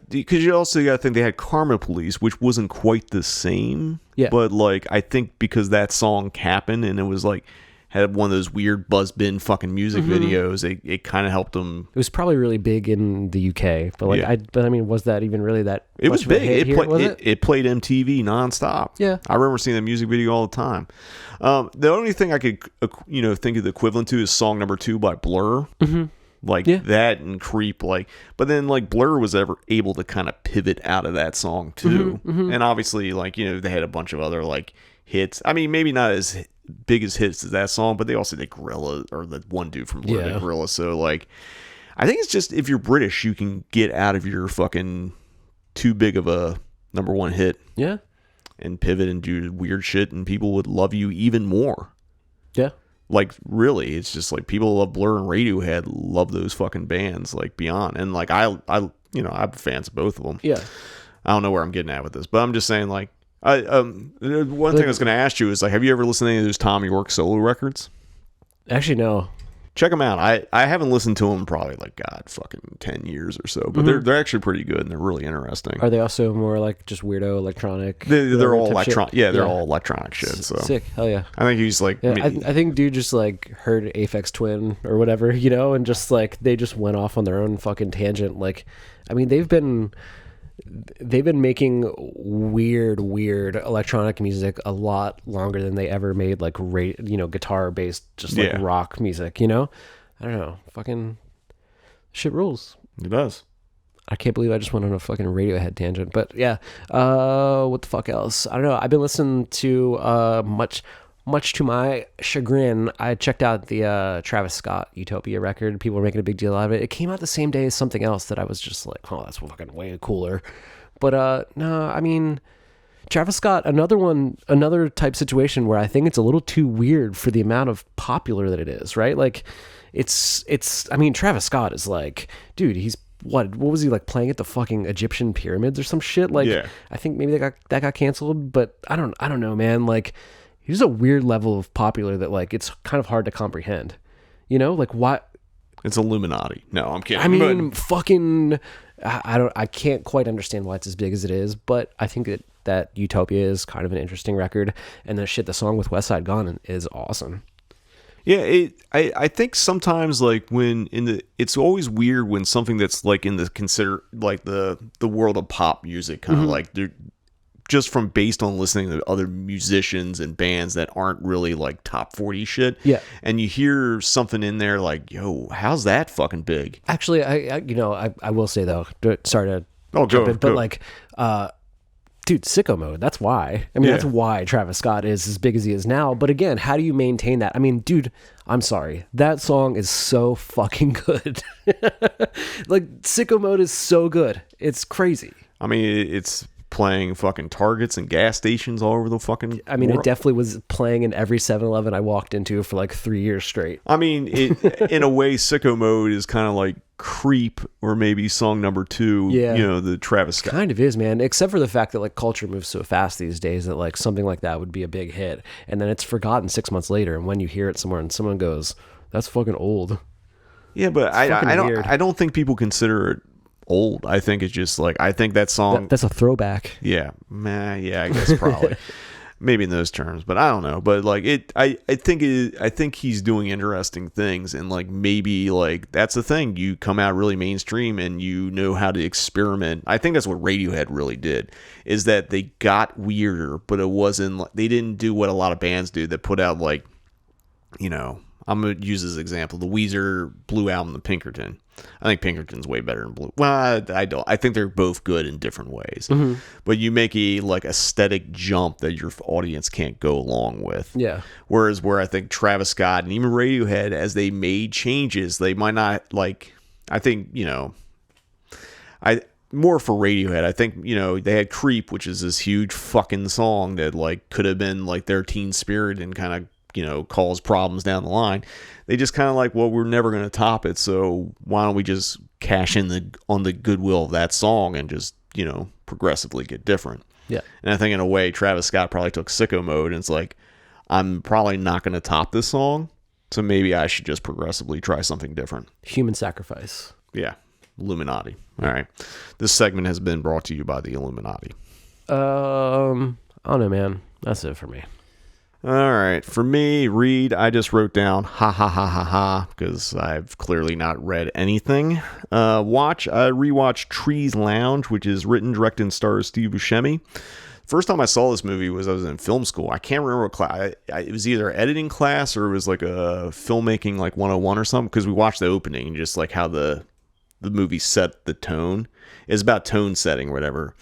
Speaker 8: because you also got to think they had Karma Police, which wasn't quite the same.
Speaker 9: Yeah.
Speaker 8: But like, I think because that song happened, and it was like, had one of those weird buzzbin fucking music videos. It kind of helped them.
Speaker 9: It was probably really big in the UK, but like I mean, was that even really that?
Speaker 8: It was big. It played MTV nonstop.
Speaker 9: Yeah,
Speaker 8: I remember seeing that music video all the time. The only thing I could think of the equivalent to is song number 2 by Blur. Like that and Creep, but then Blur was ever able to kind of pivot out of that song too, and obviously they had a bunch of other hits. I mean, maybe not as big as hits as that song, but they also did Gorilla, or the one dude from Blur did Gorilla. So I think it's just, if you're British, you can get out of your fucking too big of a number 1 hit, and pivot and do weird shit, and people would love you even more. Really, it's just people love Blur and Radiohead, love those fucking bands beyond, and I'm fans of both of them. I don't know where I'm getting at with this, but I'm just saying one thing I was going to ask you is have you ever listened to any of those Tom York solo records?
Speaker 9: Actually, no.
Speaker 8: Check them out. I haven't listened to them probably fucking 10 years or so, but they're actually pretty good and they're really interesting.
Speaker 9: Are they also more just weirdo electronic?
Speaker 8: They're all electronic. Yeah, they're all electronic shit. So
Speaker 9: sick. Hell yeah.
Speaker 8: I think he's I
Speaker 9: think dude just heard Aphex Twin or whatever, and just they just went off on their own fucking tangent. I mean, they've been making weird electronic music a lot longer than they ever made guitar based rock music. I don't know, fucking shit rules.
Speaker 8: It does.
Speaker 9: I can't believe I just went on a fucking Radiohead tangent, but yeah. What the fuck else? I don't know. I've been listening to much to my chagrin, I checked out the Travis Scott Utopia record. People were making a big deal out of it. It came out the same day as something else that I was just oh, that's fucking way cooler. But no, I mean, Travis Scott, another type situation where I think it's a little too weird for the amount of popular that it is, right? I mean, Travis Scott is dude, he's what was he playing at the fucking Egyptian pyramids or some shit? I think maybe that got canceled, but I don't know, man. He's a weird level of popular that it's kind of hard to comprehend, why?
Speaker 8: It's Illuminati. No, I'm kidding.
Speaker 9: I mean, fucking, I can't quite understand why it's as big as it is, but I think that Utopia is kind of an interesting record, and the song with West Side Gun is awesome.
Speaker 8: Yeah, I think sometimes it's always weird when something that's in the the world of pop music kind of they're just from based on listening to other musicians and bands that aren't really top 40 shit.
Speaker 9: Yeah.
Speaker 8: And you hear something in there yo, how's that fucking big?
Speaker 9: Actually, I will say though, sorry to
Speaker 8: jump in,
Speaker 9: but dude, Sicko Mode, that's why. I mean, that's why Travis Scott is as big as he is now. But again, how do you maintain that? I mean, dude, I'm sorry. That song is so fucking good. Sicko Mode is so good. It's crazy.
Speaker 8: I mean, it's playing fucking Targets and gas stations all over the fucking world.
Speaker 9: It definitely was playing in every 7-Eleven I walked into for 3 years straight.
Speaker 8: I mean, in a way, Sicko Mode is kind of Creep, or maybe song number 2, the Travis Scott.
Speaker 9: Kind of is, man, except for the fact that culture moves so fast these days that something like that would be a big hit, and then it's forgotten 6 months later, and when you hear it somewhere and someone goes, that's fucking old.
Speaker 8: Yeah, but I don't think people consider it old. I think it's just I think that song
Speaker 9: that's a throwback.
Speaker 8: Yeah, I guess probably maybe in those terms, but I don't know. But I think he's doing interesting things, and maybe that's the thing. You come out really mainstream and you know how to experiment. I think that's what Radiohead really did, is that they got weirder, but it wasn't they didn't do what a lot of bands do that put out I'm going to use this example, the Weezer Blue album, the Pinkerton. I think Pinkerton's way better than Blue. Well, I don't. I think they're both good in different ways. But you make a aesthetic jump that your audience can't go along with.
Speaker 9: Yeah.
Speaker 8: Whereas where I think Travis Scott and even Radiohead, as they made changes, they might not I think, more for Radiohead, I think, they had Creep, which is this huge fucking song that could have been their teen spirit and kind of cause problems down the line. They just kind of well, we're never going to top it, so why don't we just cash in on the goodwill of that song and just progressively get different.
Speaker 9: Yeah.
Speaker 8: And I think in a way Travis Scott probably took Sicko Mode and it's I'm probably not going to top this song, so maybe I should just progressively try something different.
Speaker 9: Human sacrifice.
Speaker 8: Yeah. Illuminati. All right, this segment has been brought to you by the Illuminati.
Speaker 9: I don't know, man. That's it for me.
Speaker 8: All right, for me, read, I just wrote down ha ha ha ha ha because I've clearly not read anything. Watch, I rewatched Trees Lounge, which is written, directed, and stars Steve Buscemi. First time I saw this movie was I was in film school. I can't remember what class. It was either editing class or it was like a filmmaking like 101 or something, because we watched the opening and just like how the movie set the tone. It's about tone setting or whatever.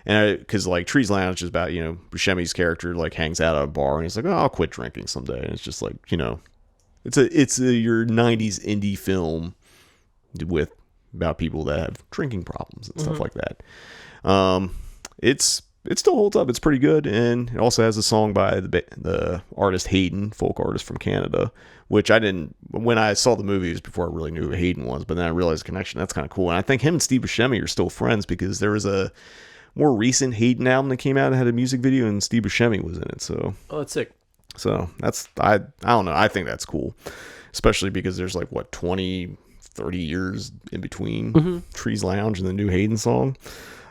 Speaker 8: And because like Trees Lounge is about, Buscemi's character like hangs out at a bar and he's like, oh, I'll quit drinking someday. And it's just like, it's your 90s indie film with about people that have drinking problems and stuff like that. It still holds up. It's pretty good. And it also has a song by the artist Hayden, folk artist from Canada, which when I saw the movie, it was before I really knew who Hayden was, but then I realized the connection. That's kind of cool. And I think him and Steve Buscemi are still friends because there was a more recent Hayden album that came out and had a music video and Steve Buscemi was in it. So,
Speaker 9: oh, that's sick.
Speaker 8: So that's, I don't know. I think that's cool, especially because there's like 20, 30 years in between Trees Lounge and the new Hayden song.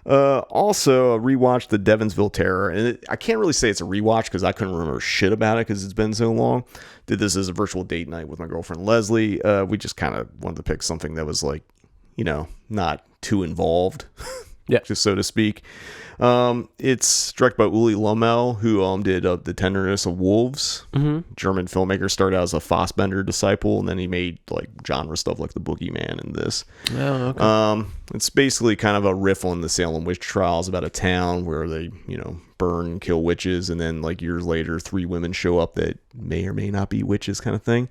Speaker 8: Also, I rewatched the Devonsville Terror, and I can't really say it's a rewatch because I couldn't remember shit about it because it's been so long. Did this as a virtual date night with my girlfriend Leslie. We just kind of wanted to pick something that was like, not too involved, just so to speak. It's directed by Uli Lommel, who did The Tenderness of Wolves. German filmmaker, started out as a Fassbender disciple, and then he made like genre stuff like The Boogeyman and this.
Speaker 9: Oh, okay.
Speaker 8: It's basically kind of a riff on the Salem witch trials about a town where they, burn and kill witches, and then like years later 3 women show up that may or may not be witches, kind of thing.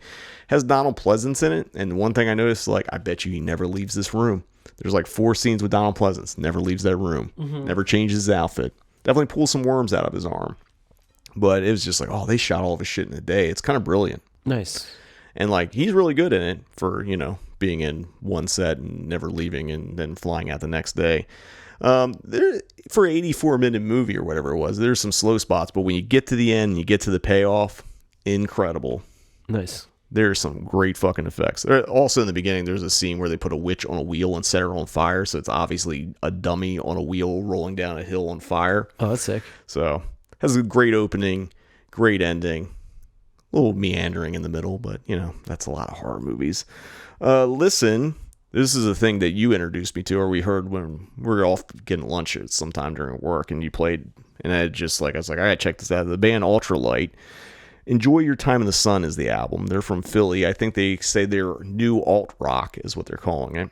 Speaker 8: Has Donald Pleasance in it, and one thing I noticed, like, I bet you he never leaves this room. There's like 4 scenes with Donald Pleasance. Never leaves that room. Never changes his outfit. Definitely pulls some worms out of his arm. But it was just like, oh, they shot all of his shit in a day. It's kind of brilliant.
Speaker 9: Nice.
Speaker 8: And like, he's really good in it for, being in one set and never leaving and then flying out the next day. There, for an 84-minute movie or whatever it was, there's some slow spots. But when you get to the end, you get to the payoff, incredible.
Speaker 9: Nice.
Speaker 8: There's some great fucking effects. Also, in the beginning, there's a scene where they put a witch on a wheel and set her on fire. So it's obviously a dummy on a wheel rolling down a hill on fire.
Speaker 9: Oh, that's sick.
Speaker 8: So has a great opening, great ending. A little meandering in the middle, but, that's a lot of horror movies. Listen, this is a thing that you introduced me to, or we heard when we were off getting lunch sometime during work, and you played, and I was like, all right, check this out. The band Ultralight. Enjoy Your Time in the Sun is the album. They're from Philly. I think they say they're new alt rock is what they're calling it.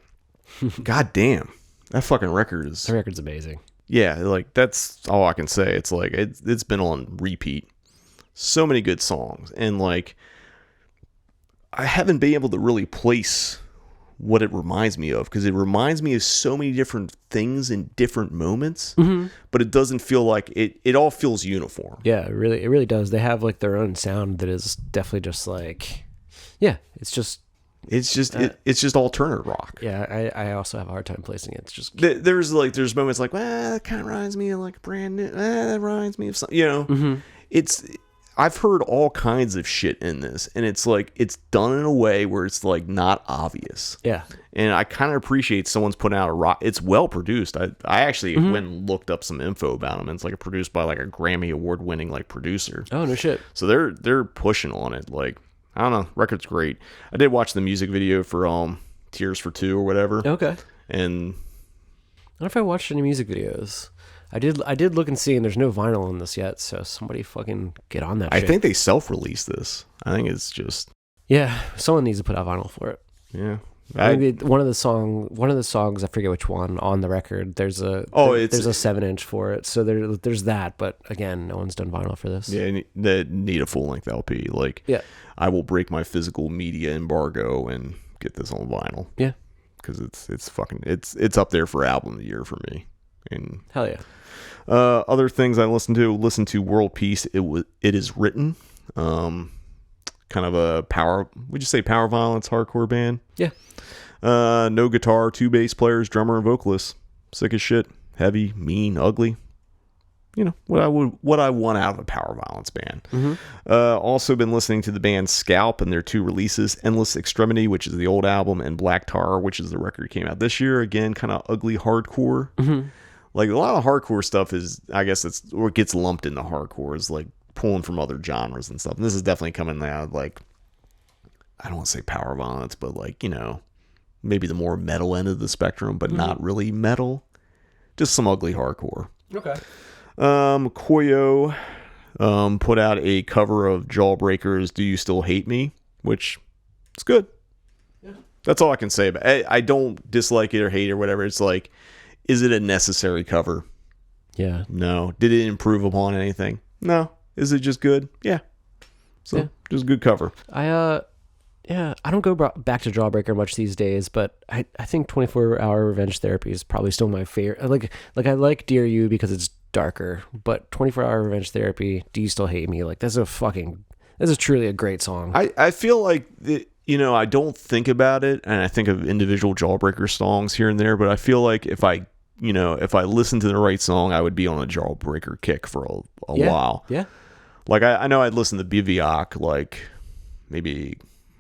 Speaker 8: God damn. That fucking record is...
Speaker 9: That record's amazing.
Speaker 8: Yeah, like, that's all I can say. It's like, it's been on repeat. So many good songs. And like, I haven't been able to really place what it reminds me of, because it reminds me of so many different things in different moments, but it doesn't feel like it all feels uniform.
Speaker 9: Yeah, it really does. They have like their own sound that is definitely just like, it's just
Speaker 8: alternative rock.
Speaker 9: Yeah, I also have a hard time placing it. It's just
Speaker 8: there's moments like, well, that kind of reminds me of like brand new. That reminds me of something. I've heard all kinds of shit in this, and it's like, it's done in a way where it's like not obvious.
Speaker 9: Yeah.
Speaker 8: And I kind of appreciate someone's putting out a rock. It's well produced. I actually went and looked up some info about them. It's like produced by like a Grammy award winning like producer.
Speaker 9: Oh, no shit.
Speaker 8: So they're pushing on it. Like, I don't know, record's great. I did watch the music video for Tears for Two or whatever.
Speaker 9: Okay.
Speaker 8: And
Speaker 9: I don't know if I watched any music videos. I did look and see, and there's no vinyl on this yet, so somebody fucking get on that shit.
Speaker 8: I think they self-released this. I think it's just...
Speaker 9: Yeah, someone needs to put out vinyl for it.
Speaker 8: Yeah.
Speaker 9: Maybe one of the songs, I forget which one, on the record, there's a 7-inch for it, so there's that, but again, no one's done vinyl for this.
Speaker 8: Yeah, they need a full-length LP. Like,
Speaker 9: yeah.
Speaker 8: I will break my physical media embargo and get this on vinyl.
Speaker 9: Yeah.
Speaker 8: Because it's up there for album of the year for me. And
Speaker 9: hell yeah.
Speaker 8: Other things I listen to World Peace. It Is Written. Kind of a power violence hardcore band.
Speaker 9: Yeah.
Speaker 8: No guitar, 2 bass players, drummer and vocalist. Sick as shit. Heavy, mean, ugly. What I want out of a power violence band. Also been listening to the band Scalp and their 2 releases, Endless Extremity, which is the old album, and Black Tar, which is the record that came out this year. Again, kind of ugly hardcore. Like, a lot of hardcore stuff is, I guess it's, or it gets lumped into hardcore, is like pulling from other genres and stuff. And this is definitely coming out of, like, I don't want to say power violence, but, like, you know, maybe the more metal end of the spectrum, but not really metal. Just some ugly hardcore.
Speaker 9: Okay.
Speaker 8: Koyo put out a cover of Jawbreaker's Do You Still Hate Me, which is good. Yeah. That's all I can say about it. I don't dislike it or hate it or whatever. It's like, is it a necessary cover?
Speaker 9: Yeah.
Speaker 8: No. Did it improve upon anything? No. Is it just good? Yeah. So, just a good cover.
Speaker 9: I don't go back to Jawbreaker much these days, but I think 24-Hour Revenge Therapy is probably still my favorite. Like I like Dear You because it's darker, but 24-Hour Revenge Therapy, Do You Still Hate Me? Like, that's truly a great song.
Speaker 8: I feel like, you know, I don't think about it, and I think of individual Jawbreaker songs here and there, but I feel like if I listen to the right song, I would be on a Jawbreaker kick for a while.
Speaker 9: Yeah.
Speaker 8: Like, I know I'd listened to Bivouac, like, maybe,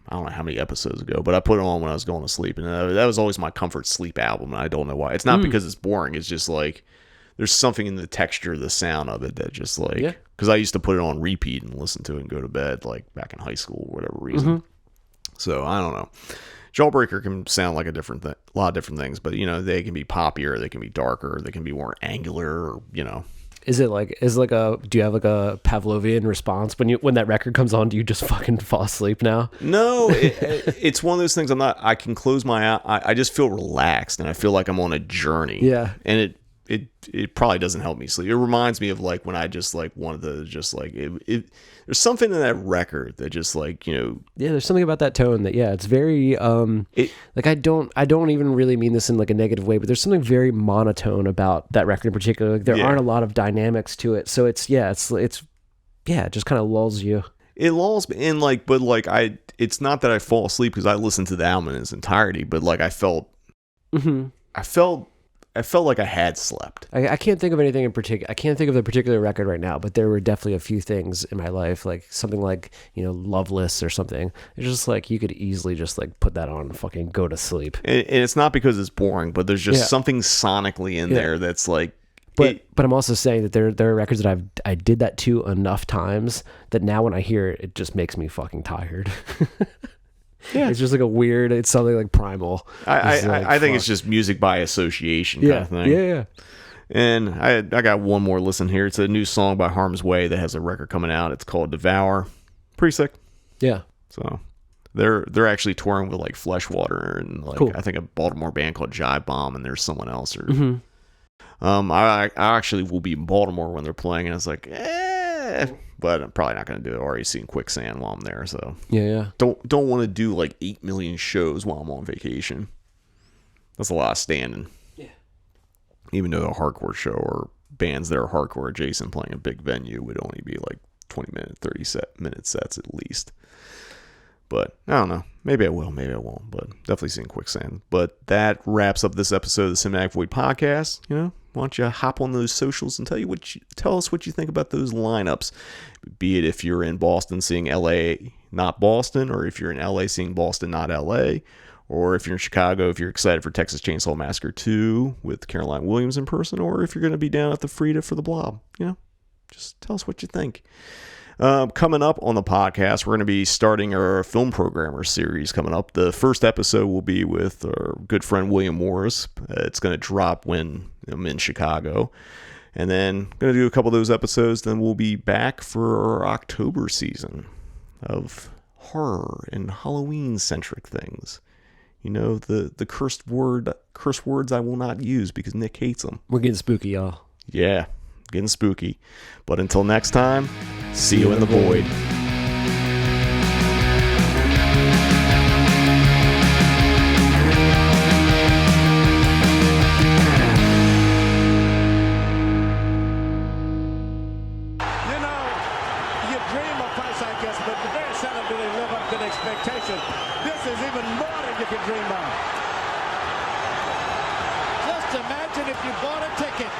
Speaker 8: I don't know how many episodes ago, but I put it on when I was going to sleep, and that was always my comfort sleep album, and I don't know why. It's not because it's boring, it's just like, there's something in the texture, the sound of it that just like, because I used to put it on repeat and listen to it and go to bed, like back in high school, for whatever reason. So I don't know. Jawbreaker can sound like a lot of different things, but, you know, they can be poppier, they can be darker, they can be more angular, or, you know.
Speaker 9: Do you have like a Pavlovian response when that record comes on? Do you just fucking fall asleep now?
Speaker 8: No, it's one of those things. I can close my eye. I just feel relaxed, and I feel like I'm on a journey.
Speaker 9: Yeah,
Speaker 8: and it probably doesn't help me sleep. It reminds me of like when I just like wanted to just like there's something in that record that just like, you know.
Speaker 9: Yeah, there's something about that tone that, it's very like I don't even really mean this in like a negative way, but there's something very monotone about that record in particular. Like, there aren't a lot of dynamics to it, so it just kind of lulls you.
Speaker 8: It lulls me in, like, but like it's not that I fall asleep because I listened to the album in its entirety, but like I felt like I had slept.
Speaker 9: I can't think of anything in particular. I can't think of the particular record right now, but there were definitely a few things in my life, like something like, you know, Loveless or something. It's just like you could easily just like put that on and fucking go to sleep.
Speaker 8: And it's not because it's boring, but there's just something sonically in there that's like.
Speaker 9: But I'm also saying that there are records that I did that to enough times that now when I hear it, it just makes me fucking tired. Yeah, it's just like it's something like primal.
Speaker 8: I think it's just music by association kind of thing.
Speaker 9: Yeah.
Speaker 8: And I got one more listen here. It's a new song by Harm's Way that has a record coming out. It's called Devour. Pretty sick.
Speaker 9: Yeah.
Speaker 8: So they're actually touring with like Fleshwater and like I think a Baltimore band called Jive Bomb, and there's someone else. Or I actually will be in Baltimore when they're playing, and it's like but I'm probably not going to do it. Already seen Quicksand while I'm there, so don't want to do like 8 million shows while I'm on vacation. That's a lot of standing. Yeah. Even though a hardcore show or bands that are hardcore adjacent playing a big venue would only be like 20-minute, 30-minute sets at least. But I don't know. Maybe I will, maybe I won't. But definitely seen Quicksand. But that wraps up this episode of the Cinematic Void Podcast. You know, why don't you hop on those socials and tell us what you think about those lineups. Be it if you're in Boston seeing LA, not Boston, or if you're in LA seeing Boston, not LA, or if you're in Chicago, if you're excited for Texas Chainsaw Massacre 2 with Caroline Williams in person, or if you're going to be down at the Frida for the BLOB. You know, just tell us what you think. Coming up on the podcast, we're going to be starting our film programmer series coming up. The first episode will be with our good friend William Morris. It's going to drop when I'm in Chicago. And then going to do a couple of those episodes. Then we'll be back for our October season of horror and Halloween-centric things. You know, the curse words I will not use because Nick hates them.
Speaker 9: We're getting spooky, y'all.
Speaker 8: Yeah. Getting spooky. But until next time, see you in the void.
Speaker 12: Just imagine if you bought a ticket